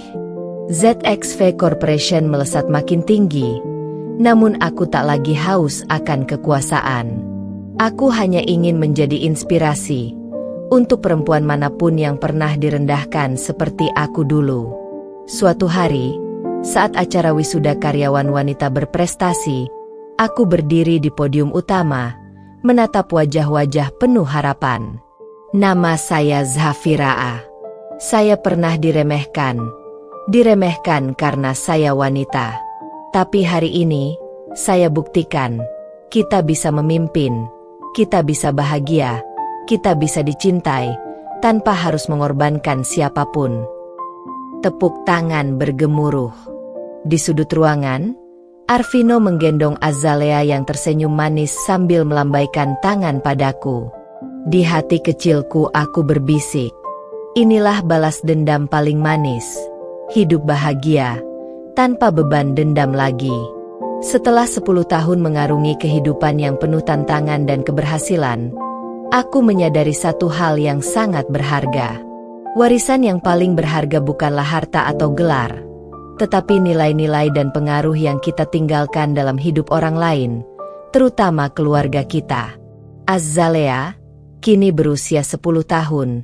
ZXV Corporation melesat makin tinggi, namun aku tak lagi haus akan kekuasaan. Aku hanya ingin menjadi inspirasi untuk perempuan manapun yang pernah direndahkan seperti aku dulu. Suatu hari, saat acara wisuda karyawan wanita berprestasi, aku berdiri di podium utama, menatap wajah-wajah penuh harapan. Nama saya Zafira. Saya pernah diremehkan karena saya wanita. Tapi hari ini, saya buktikan, kita bisa memimpin, kita bisa bahagia, kita bisa dicintai, tanpa harus mengorbankan siapapun. Tepuk tangan bergemuruh. Di sudut ruangan, Arvino menggendong Azalea yang tersenyum manis sambil melambaikan tangan padaku. Di hati kecilku aku berbisik, inilah balas dendam paling manis. Hidup bahagia, tanpa beban dendam lagi. Setelah 10 tahun mengarungi kehidupan yang penuh tantangan dan keberhasilan, aku menyadari satu hal yang sangat berharga. Warisan yang paling berharga bukanlah harta atau gelar, tetapi nilai-nilai dan pengaruh yang kita tinggalkan dalam hidup orang lain, terutama keluarga kita. Azalea, kini berusia 10 tahun,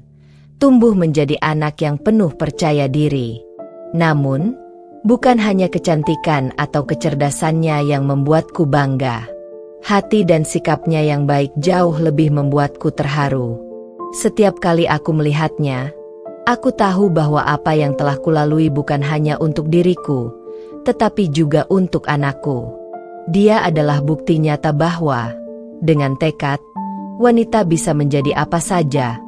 tumbuh menjadi anak yang penuh percaya diri. Namun, bukan hanya kecantikan atau kecerdasannya yang membuatku bangga. Hati dan sikapnya yang baik jauh lebih membuatku terharu. Setiap kali aku melihatnya, aku tahu bahwa apa yang telah kulalui bukan hanya untuk diriku, tetapi juga untuk anakku. Dia adalah bukti nyata bahwa, dengan tekad, wanita bisa menjadi apa saja,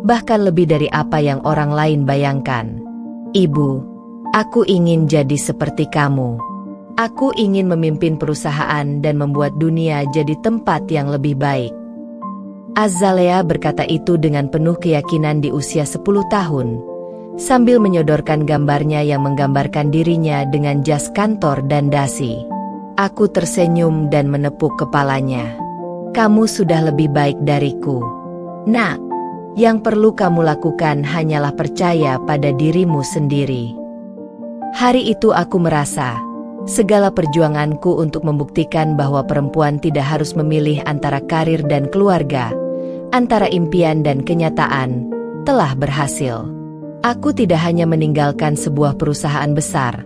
bahkan lebih dari apa yang orang lain bayangkan. Ibu, aku ingin jadi seperti kamu. Aku ingin memimpin perusahaan dan membuat dunia jadi tempat yang lebih baik. Azalea berkata itu dengan penuh keyakinan di usia 10 tahun, sambil menyodorkan gambarnya yang menggambarkan dirinya dengan jas kantor dan dasi. Aku tersenyum dan menepuk kepalanya. Kamu sudah lebih baik dariku, Nak. Yang perlu kamu lakukan hanyalah percaya pada dirimu sendiri. Hari itu aku merasa, segala perjuanganku untuk membuktikan bahwa perempuan tidak harus memilih antara karir dan keluarga, antara impian dan kenyataan, telah berhasil. Aku tidak hanya meninggalkan sebuah perusahaan besar,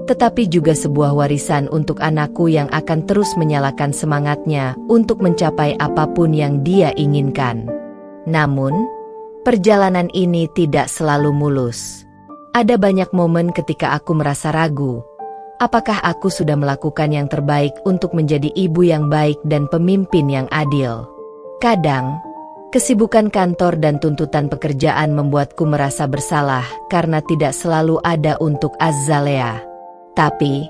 tetapi juga sebuah warisan untuk anakku yang akan terus menyalakan semangatnya untuk mencapai apapun yang dia inginkan. Namun, perjalanan ini tidak selalu mulus. Ada banyak momen ketika aku merasa ragu, apakah aku sudah melakukan yang terbaik untuk menjadi ibu yang baik dan pemimpin yang adil. Kadang, kesibukan kantor dan tuntutan pekerjaan membuatku merasa bersalah karena tidak selalu ada untuk Azalea. Tapi,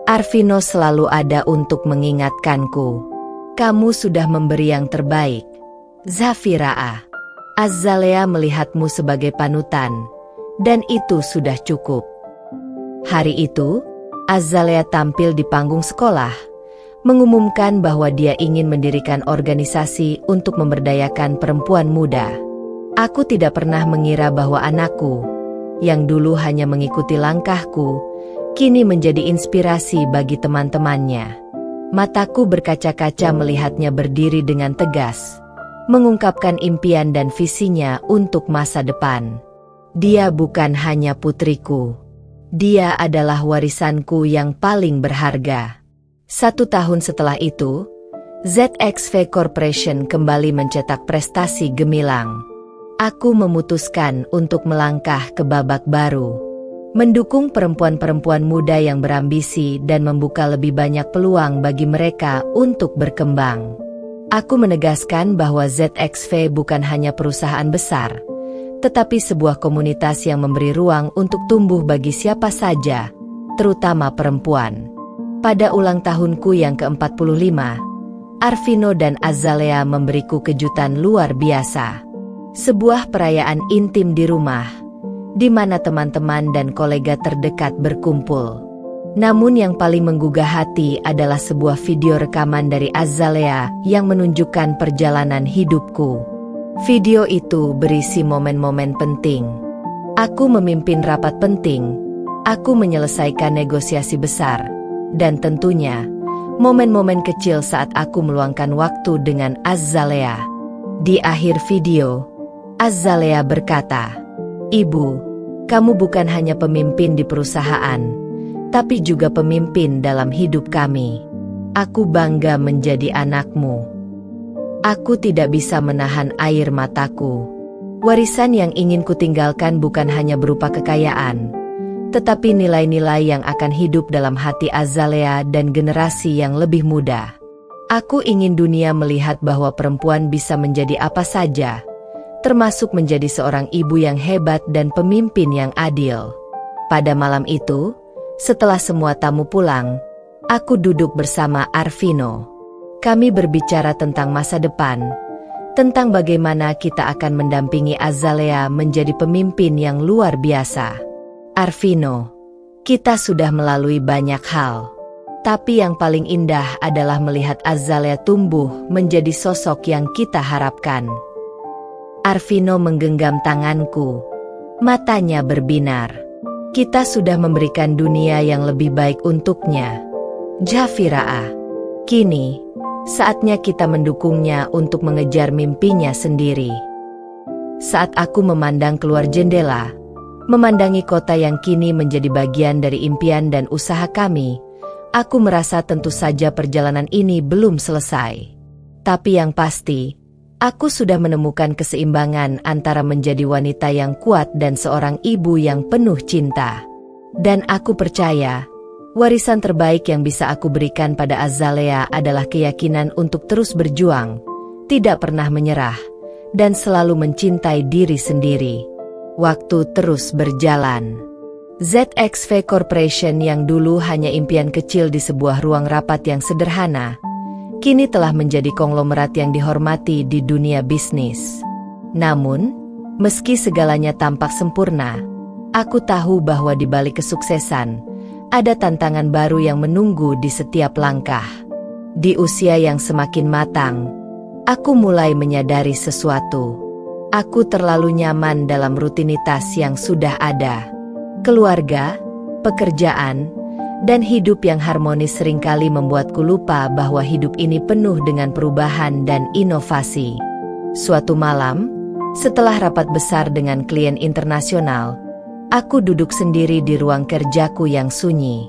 Arvino selalu ada untuk mengingatkanku. Kamu sudah memberi yang terbaik, Zafira. Azalea melihatmu sebagai panutan, dan itu sudah cukup. Hari itu, Azalea tampil di panggung sekolah, mengumumkan bahwa dia ingin mendirikan organisasi untuk memberdayakan perempuan muda. Aku tidak pernah mengira bahwa anakku, yang dulu hanya mengikuti langkahku, kini menjadi inspirasi bagi teman-temannya. Mataku berkaca-kaca melihatnya berdiri dengan tegas, mengungkapkan impian dan visinya untuk masa depan. Dia bukan hanya putriku. Dia adalah warisanku yang paling berharga. 1 tahun setelah itu, ZXV Corporation kembali mencetak prestasi gemilang. Aku memutuskan untuk melangkah ke babak baru, mendukung perempuan-perempuan muda yang berambisi dan membuka lebih banyak peluang bagi mereka untuk berkembang. Aku menegaskan bahwa ZXV bukan hanya perusahaan besar, tetapi sebuah komunitas yang memberi ruang untuk tumbuh bagi siapa saja, terutama perempuan. Pada ulang tahunku yang ke-45, Arvino dan Azalea memberiku kejutan luar biasa. Sebuah perayaan intim di rumah, di mana teman-teman dan kolega terdekat berkumpul. Namun yang paling menggugah hati adalah sebuah video rekaman dari Azalea yang menunjukkan perjalanan hidupku. Video itu berisi momen-momen penting. Aku memimpin rapat penting, aku menyelesaikan negosiasi besar, dan tentunya, momen-momen kecil saat aku meluangkan waktu dengan Azalea. Di akhir video, Azalea berkata, "Ibu, kamu bukan hanya pemimpin di perusahaan, tapi juga pemimpin dalam hidup kami. Aku bangga menjadi anakmu." Aku tidak bisa menahan air mataku. Warisan yang ingin kutinggalkan bukan hanya berupa kekayaan, tetapi nilai-nilai yang akan hidup dalam hati Azalea dan generasi yang lebih muda. Aku ingin dunia melihat bahwa perempuan bisa menjadi apa saja, termasuk menjadi seorang ibu yang hebat dan pemimpin yang adil. Pada malam itu, setelah semua tamu pulang, aku duduk bersama Arvino. Kami berbicara tentang masa depan, tentang bagaimana kita akan mendampingi Azalea menjadi pemimpin yang luar biasa. Arvino, kita sudah melalui banyak hal, tapi yang paling indah adalah melihat Azalea tumbuh menjadi sosok yang kita harapkan. Arvino menggenggam tanganku, matanya berbinar. Kita sudah memberikan dunia yang lebih baik untuknya, Zafira. Kini, saatnya kita mendukungnya untuk mengejar mimpinya sendiri. Saat aku memandang keluar jendela, memandangi kota yang kini menjadi bagian dari impian dan usaha kami, aku merasa tentu saja perjalanan ini belum selesai. Tapi yang pasti, aku sudah menemukan keseimbangan antara menjadi wanita yang kuat dan seorang ibu yang penuh cinta. Dan aku percaya, warisan terbaik yang bisa aku berikan pada Azalea adalah keyakinan untuk terus berjuang, tidak pernah menyerah, dan selalu mencintai diri sendiri. Waktu terus berjalan. ZXV Corporation yang dulu hanya impian kecil di sebuah ruang rapat yang sederhana, kini telah menjadi konglomerat yang dihormati di dunia bisnis. Namun, meski segalanya tampak sempurna, aku tahu bahwa di balik kesuksesan, ada tantangan baru yang menunggu di setiap langkah. Di usia yang semakin matang, aku mulai menyadari sesuatu. Aku terlalu nyaman dalam rutinitas yang sudah ada. Keluarga, pekerjaan, dan hidup yang harmonis seringkali membuatku lupa bahwa hidup ini penuh dengan perubahan dan inovasi. Suatu malam, setelah rapat besar dengan klien internasional, aku duduk sendiri di ruang kerjaku yang sunyi.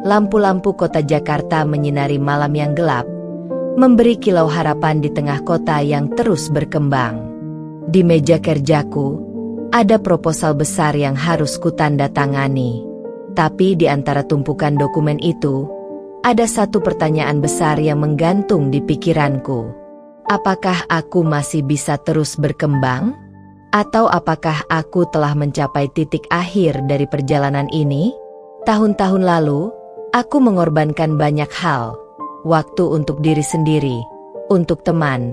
Lampu-lampu kota Jakarta menyinari malam yang gelap, memberi kilau harapan di tengah kota yang terus berkembang. Di meja kerjaku, ada proposal besar yang harus kutandatangani. Tapi di antara tumpukan dokumen itu, ada satu pertanyaan besar yang menggantung di pikiranku. Apakah aku masih bisa terus berkembang? Atau apakah aku telah mencapai titik akhir dari perjalanan ini? Tahun-tahun lalu, aku mengorbankan banyak hal. Waktu untuk diri sendiri, untuk teman,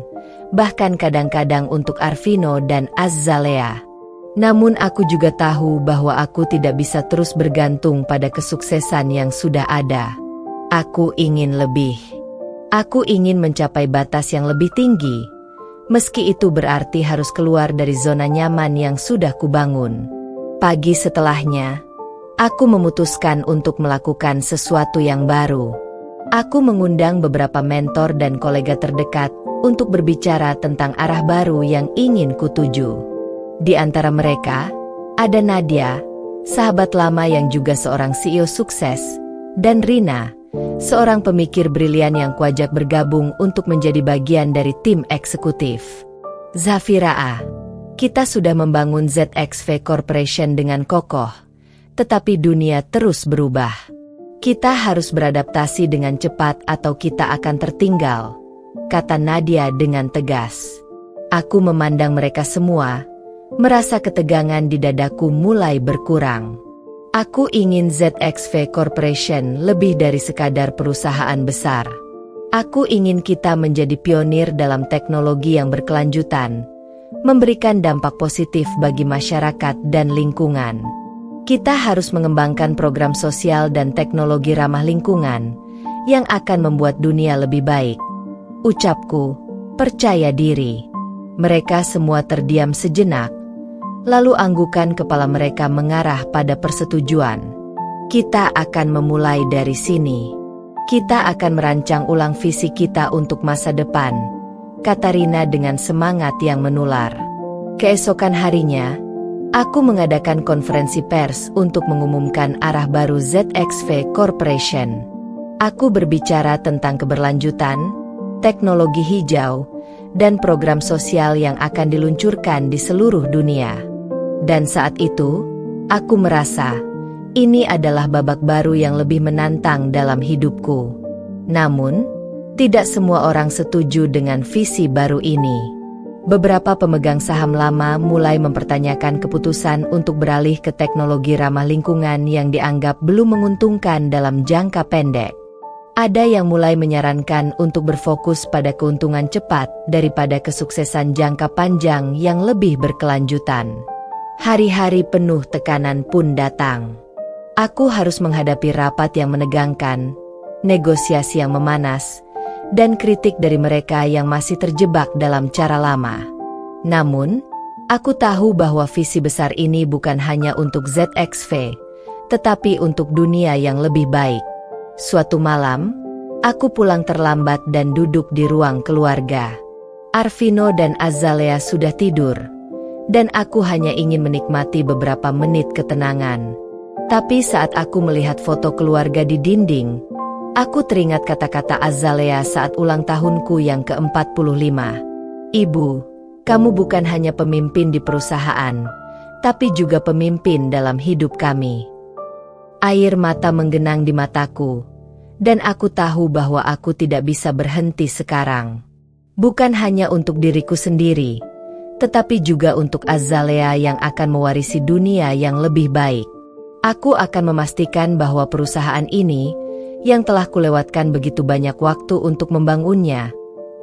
bahkan kadang-kadang untuk Arvino dan Azalea. Namun aku juga tahu bahwa aku tidak bisa terus bergantung pada kesuksesan yang sudah ada. Aku ingin lebih. Aku ingin mencapai batas yang lebih tinggi, Meski itu berarti harus keluar dari zona nyaman yang sudah kubangun. Pagi setelahnya, aku memutuskan untuk melakukan sesuatu yang baru. Aku mengundang beberapa mentor dan kolega terdekat untuk berbicara tentang arah baru yang ingin kutuju. Di antara mereka, ada Nadia, sahabat lama yang juga seorang CEO sukses, dan Rina, seorang pemikir brilian yang kuajak bergabung untuk menjadi bagian dari tim eksekutif. Zafira, kita sudah membangun ZXV Corporation dengan kokoh, tetapi dunia terus berubah. Kita harus beradaptasi dengan cepat atau kita akan tertinggal, kata Nadia dengan tegas. Aku memandang mereka semua, merasa ketegangan di dadaku mulai berkurang. Aku ingin ZXV Corporation lebih dari sekadar perusahaan besar. Aku ingin kita menjadi pionir dalam teknologi yang berkelanjutan, memberikan dampak positif bagi masyarakat dan lingkungan. Kita harus mengembangkan program sosial dan teknologi ramah lingkungan yang akan membuat dunia lebih baik. Ucapku, percaya diri. Mereka semua terdiam sejenak, lalu anggukan kepala mereka mengarah pada persetujuan. Kita akan memulai dari sini. Kita akan merancang ulang visi kita untuk masa depan, kata Rina dengan semangat yang menular. Keesokan harinya, aku mengadakan konferensi pers untuk mengumumkan arah baru ZXV Corporation. Aku berbicara tentang keberlanjutan, teknologi hijau, dan program sosial yang akan diluncurkan di seluruh dunia. Dan saat itu, aku merasa, ini adalah babak baru yang lebih menantang dalam hidupku. Namun, tidak semua orang setuju dengan visi baru ini. Beberapa pemegang saham lama mulai mempertanyakan keputusan untuk beralih ke teknologi ramah lingkungan yang dianggap belum menguntungkan dalam jangka pendek. Ada yang mulai menyarankan untuk berfokus pada keuntungan cepat daripada kesuksesan jangka panjang yang lebih berkelanjutan. Hari-hari penuh tekanan pun datang. Aku harus menghadapi rapat yang menegangkan, negosiasi yang memanas, dan kritik dari mereka yang masih terjebak dalam cara lama. Namun, aku tahu bahwa visi besar ini bukan hanya untuk ZXV, tetapi untuk dunia yang lebih baik. Suatu malam, aku pulang terlambat dan duduk di ruang keluarga. Arvino dan Azalea sudah tidur, dan aku hanya ingin menikmati beberapa menit ketenangan. Tapi saat aku melihat foto keluarga di dinding, aku teringat kata-kata Azalea saat ulang tahunku yang ke-45. Ibu, kamu bukan hanya pemimpin di perusahaan, tapi juga pemimpin dalam hidup kami. Air mata menggenang di mataku, dan aku tahu bahwa aku tidak bisa berhenti sekarang. Bukan hanya untuk diriku sendiri, tetapi juga untuk Azalea yang akan mewarisi dunia yang lebih baik. Aku akan memastikan bahwa perusahaan ini, yang telah kulewatkan begitu banyak waktu untuk membangunnya,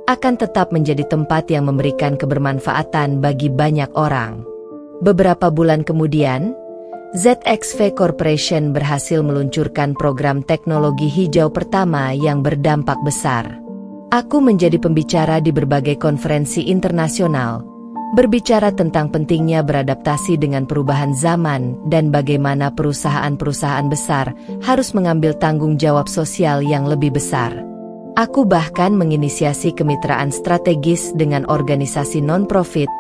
akan tetap menjadi tempat yang memberikan kebermanfaatan bagi banyak orang. Beberapa bulan kemudian, ZXV Corporation berhasil meluncurkan program teknologi hijau pertama yang berdampak besar. Aku menjadi pembicara di berbagai konferensi internasional, berbicara tentang pentingnya beradaptasi dengan perubahan zaman dan bagaimana perusahaan-perusahaan besar harus mengambil tanggung jawab sosial yang lebih besar. Aku bahkan menginisiasi kemitraan strategis dengan organisasi non-profit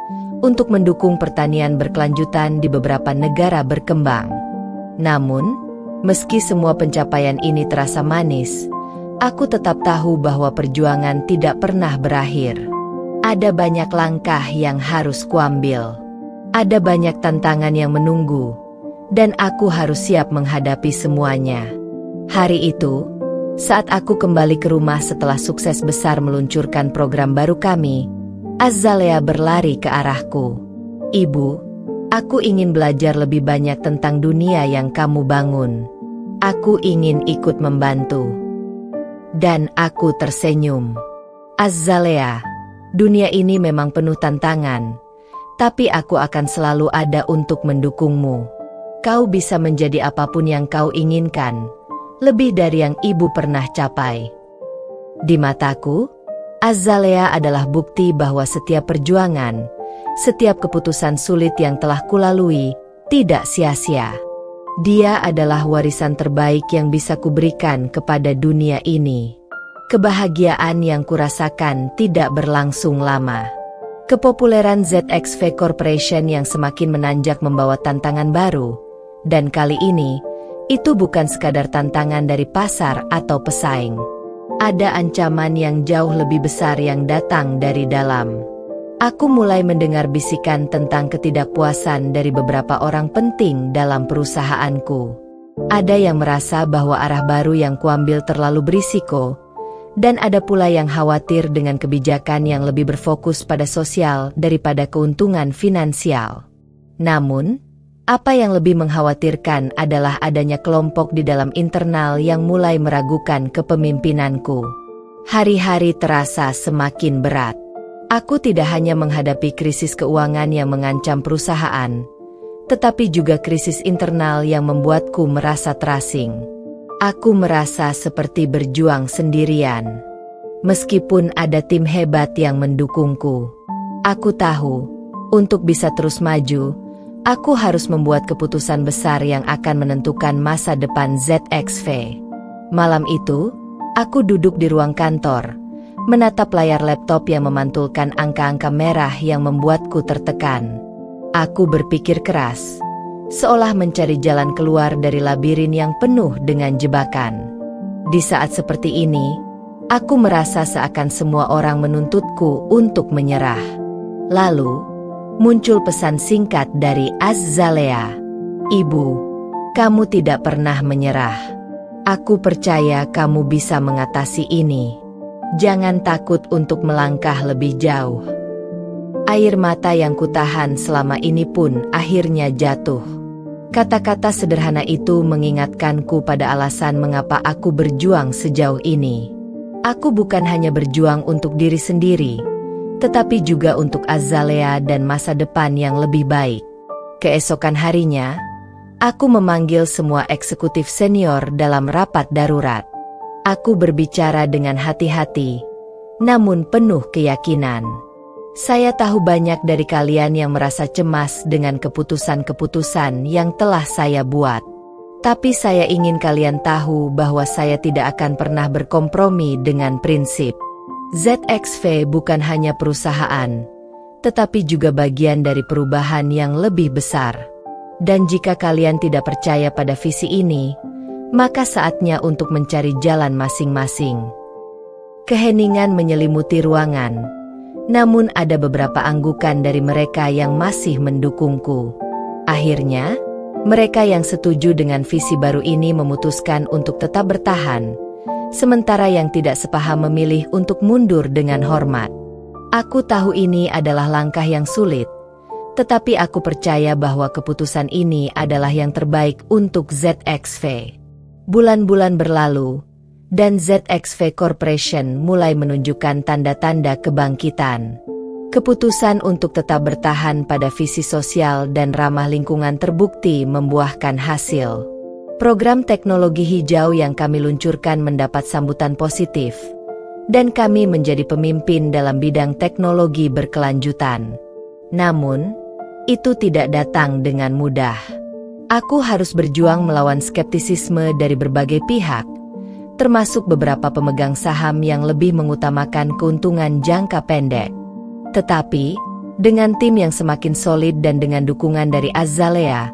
untuk mendukung pertanian berkelanjutan di beberapa negara berkembang. Namun, meski semua pencapaian ini terasa manis, aku tetap tahu bahwa perjuangan tidak pernah berakhir. Ada banyak langkah yang harus kuambil. Ada banyak tantangan yang menunggu, dan aku harus siap menghadapi semuanya. Hari itu, saat aku kembali ke rumah setelah sukses besar meluncurkan program baru kami, Azalea berlari ke arahku. Ibu, aku ingin belajar lebih banyak tentang dunia yang kamu bangun. Aku ingin ikut membantu. Dan aku tersenyum. Azalea, dunia ini memang penuh tantangan, tapi aku akan selalu ada untuk mendukungmu. Kau bisa menjadi apapun yang kau inginkan, lebih dari yang ibu pernah capai. Di mataku, Azalea adalah bukti bahwa setiap perjuangan, setiap keputusan sulit yang telah kulalui, tidak sia-sia. Dia adalah warisan terbaik yang bisa kuberikan kepada dunia ini. Kebahagiaan yang kurasakan tidak berlangsung lama. Kepopuleran ZXV Corporation yang semakin menanjak membawa tantangan baru. Dan kali ini, itu bukan sekadar tantangan dari pasar atau pesaing. Ada ancaman yang jauh lebih besar yang datang dari dalam. Aku mulai mendengar bisikan tentang ketidakpuasan dari beberapa orang penting dalam perusahaanku. Ada yang merasa bahwa arah baru yang kuambil terlalu berisiko, dan ada pula yang khawatir dengan kebijakan yang lebih berfokus pada sosial daripada keuntungan finansial. Namun, apa yang lebih mengkhawatirkan adalah adanya kelompok di dalam internal yang mulai meragukan kepemimpinanku. Hari-hari terasa semakin berat. Aku tidak hanya menghadapi krisis keuangan yang mengancam perusahaan, tetapi juga krisis internal yang membuatku merasa terasing. Aku merasa seperti berjuang sendirian. Meskipun ada tim hebat yang mendukungku. Aku tahu, untuk bisa terus maju, aku harus membuat keputusan besar yang akan menentukan masa depan ZXV. Malam itu, aku duduk di ruang kantor, menatap layar laptop yang memantulkan angka-angka merah yang membuatku tertekan. Aku berpikir keras, seolah mencari jalan keluar dari labirin yang penuh dengan jebakan. Di saat seperti ini, aku merasa seakan semua orang menuntutku untuk menyerah. Lalu, muncul pesan singkat dari Azalea. "Ibu, kamu tidak pernah menyerah. Aku percaya kamu bisa mengatasi ini. Jangan takut untuk melangkah lebih jauh." Air mata yang kutahan selama ini pun akhirnya jatuh. Kata-kata sederhana itu mengingatkanku pada alasan mengapa aku berjuang sejauh ini. Aku bukan hanya berjuang untuk diri sendiri, tetapi juga untuk Azalea dan masa depan yang lebih baik. Keesokan harinya, aku memanggil semua eksekutif senior dalam rapat darurat. Aku berbicara dengan hati-hati, namun penuh keyakinan. Saya tahu banyak dari kalian yang merasa cemas dengan keputusan-keputusan yang telah saya buat. Tapi saya ingin kalian tahu bahwa saya tidak akan pernah berkompromi dengan prinsip. ZXV bukan hanya perusahaan, tetapi juga bagian dari perubahan yang lebih besar. Dan jika kalian tidak percaya pada visi ini, maka saatnya untuk mencari jalan masing-masing. Keheningan menyelimuti ruangan. Namun ada beberapa anggukan dari mereka yang masih mendukungku. Akhirnya, mereka yang setuju dengan visi baru ini memutuskan untuk tetap bertahan, sementara yang tidak sepaham memilih untuk mundur dengan hormat. Aku tahu ini adalah langkah yang sulit, tetapi aku percaya bahwa keputusan ini adalah yang terbaik untuk ZXV. Bulan-bulan berlalu, dan ZXV Corporation mulai menunjukkan tanda-tanda kebangkitan. Keputusan untuk tetap bertahan pada visi sosial dan ramah lingkungan terbukti membuahkan hasil. Program teknologi hijau yang kami luncurkan mendapat sambutan positif, dan kami menjadi pemimpin dalam bidang teknologi berkelanjutan. Namun, itu tidak datang dengan mudah. Aku harus berjuang melawan skeptisisme dari berbagai pihak, termasuk beberapa pemegang saham yang lebih mengutamakan keuntungan jangka pendek. Tetapi, dengan tim yang semakin solid dan dengan dukungan dari Azalea,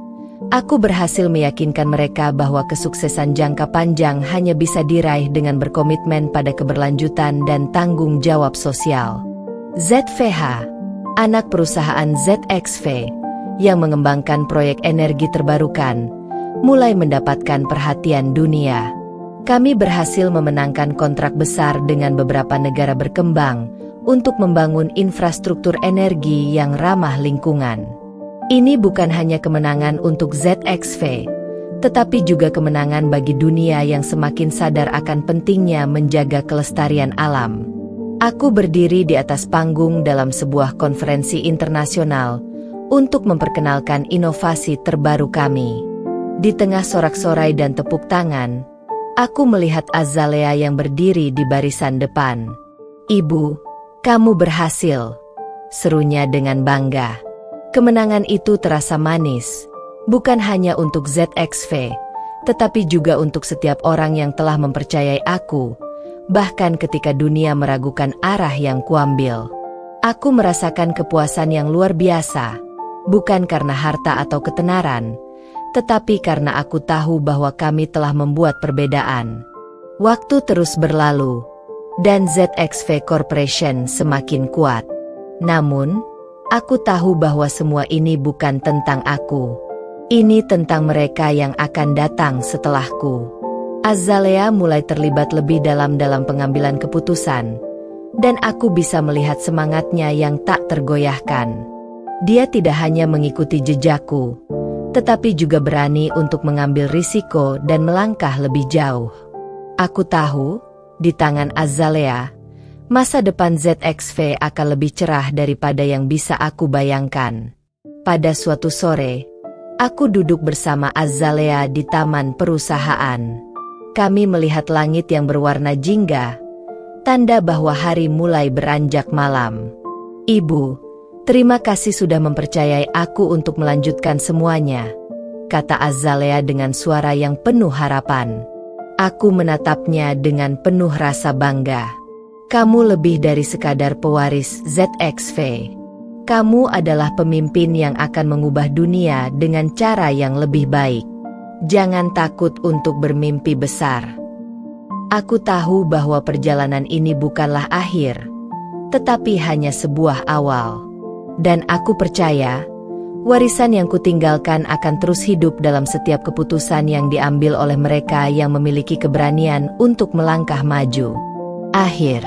aku berhasil meyakinkan mereka bahwa kesuksesan jangka panjang hanya bisa diraih dengan berkomitmen pada keberlanjutan dan tanggung jawab sosial. ZVH, anak perusahaan ZXV, yang mengembangkan proyek energi terbarukan, mulai mendapatkan perhatian dunia. Kami berhasil memenangkan kontrak besar dengan beberapa negara berkembang untuk membangun infrastruktur energi yang ramah lingkungan. Ini bukan hanya kemenangan untuk ZXV, tetapi juga kemenangan bagi dunia yang semakin sadar akan pentingnya menjaga kelestarian alam. Aku berdiri di atas panggung dalam sebuah konferensi internasional untuk memperkenalkan inovasi terbaru kami. Di tengah sorak-sorai dan tepuk tangan, aku melihat Azalea yang berdiri di barisan depan. "Ibu, kamu berhasil," serunya dengan bangga. Kemenangan itu terasa manis, bukan hanya untuk ZXV, tetapi juga untuk setiap orang yang telah mempercayai aku, bahkan ketika dunia meragukan arah yang kuambil. Aku merasakan kepuasan yang luar biasa, bukan karena harta atau ketenaran, tetapi karena aku tahu bahwa kami telah membuat perbedaan. Waktu terus berlalu, dan ZXV Corporation semakin kuat. Namun, aku tahu bahwa semua ini bukan tentang aku. Ini tentang mereka yang akan datang setelahku. Azalea mulai terlibat lebih dalam pengambilan keputusan, dan aku bisa melihat semangatnya yang tak tergoyahkan. Dia tidak hanya mengikuti jejakku, tetapi juga berani untuk mengambil risiko dan melangkah lebih jauh. Aku tahu, di tangan Azalea, masa depan ZXV akan lebih cerah daripada yang bisa aku bayangkan. Pada suatu sore, aku duduk bersama Azalea di taman perusahaan. Kami melihat langit yang berwarna jingga, tanda bahwa hari mulai beranjak malam. "Ibu, terima kasih sudah mempercayai aku untuk melanjutkan semuanya," kata Azalea dengan suara yang penuh harapan. Aku menatapnya dengan penuh rasa bangga. "Kamu lebih dari sekadar pewaris ZXV. Kamu adalah pemimpin yang akan mengubah dunia dengan cara yang lebih baik. Jangan takut untuk bermimpi besar." Aku tahu bahwa perjalanan ini bukanlah akhir, tetapi hanya sebuah awal. Dan aku percaya, warisan yang kutinggalkan akan terus hidup dalam setiap keputusan yang diambil oleh mereka yang memiliki keberanian untuk melangkah maju. Akhir.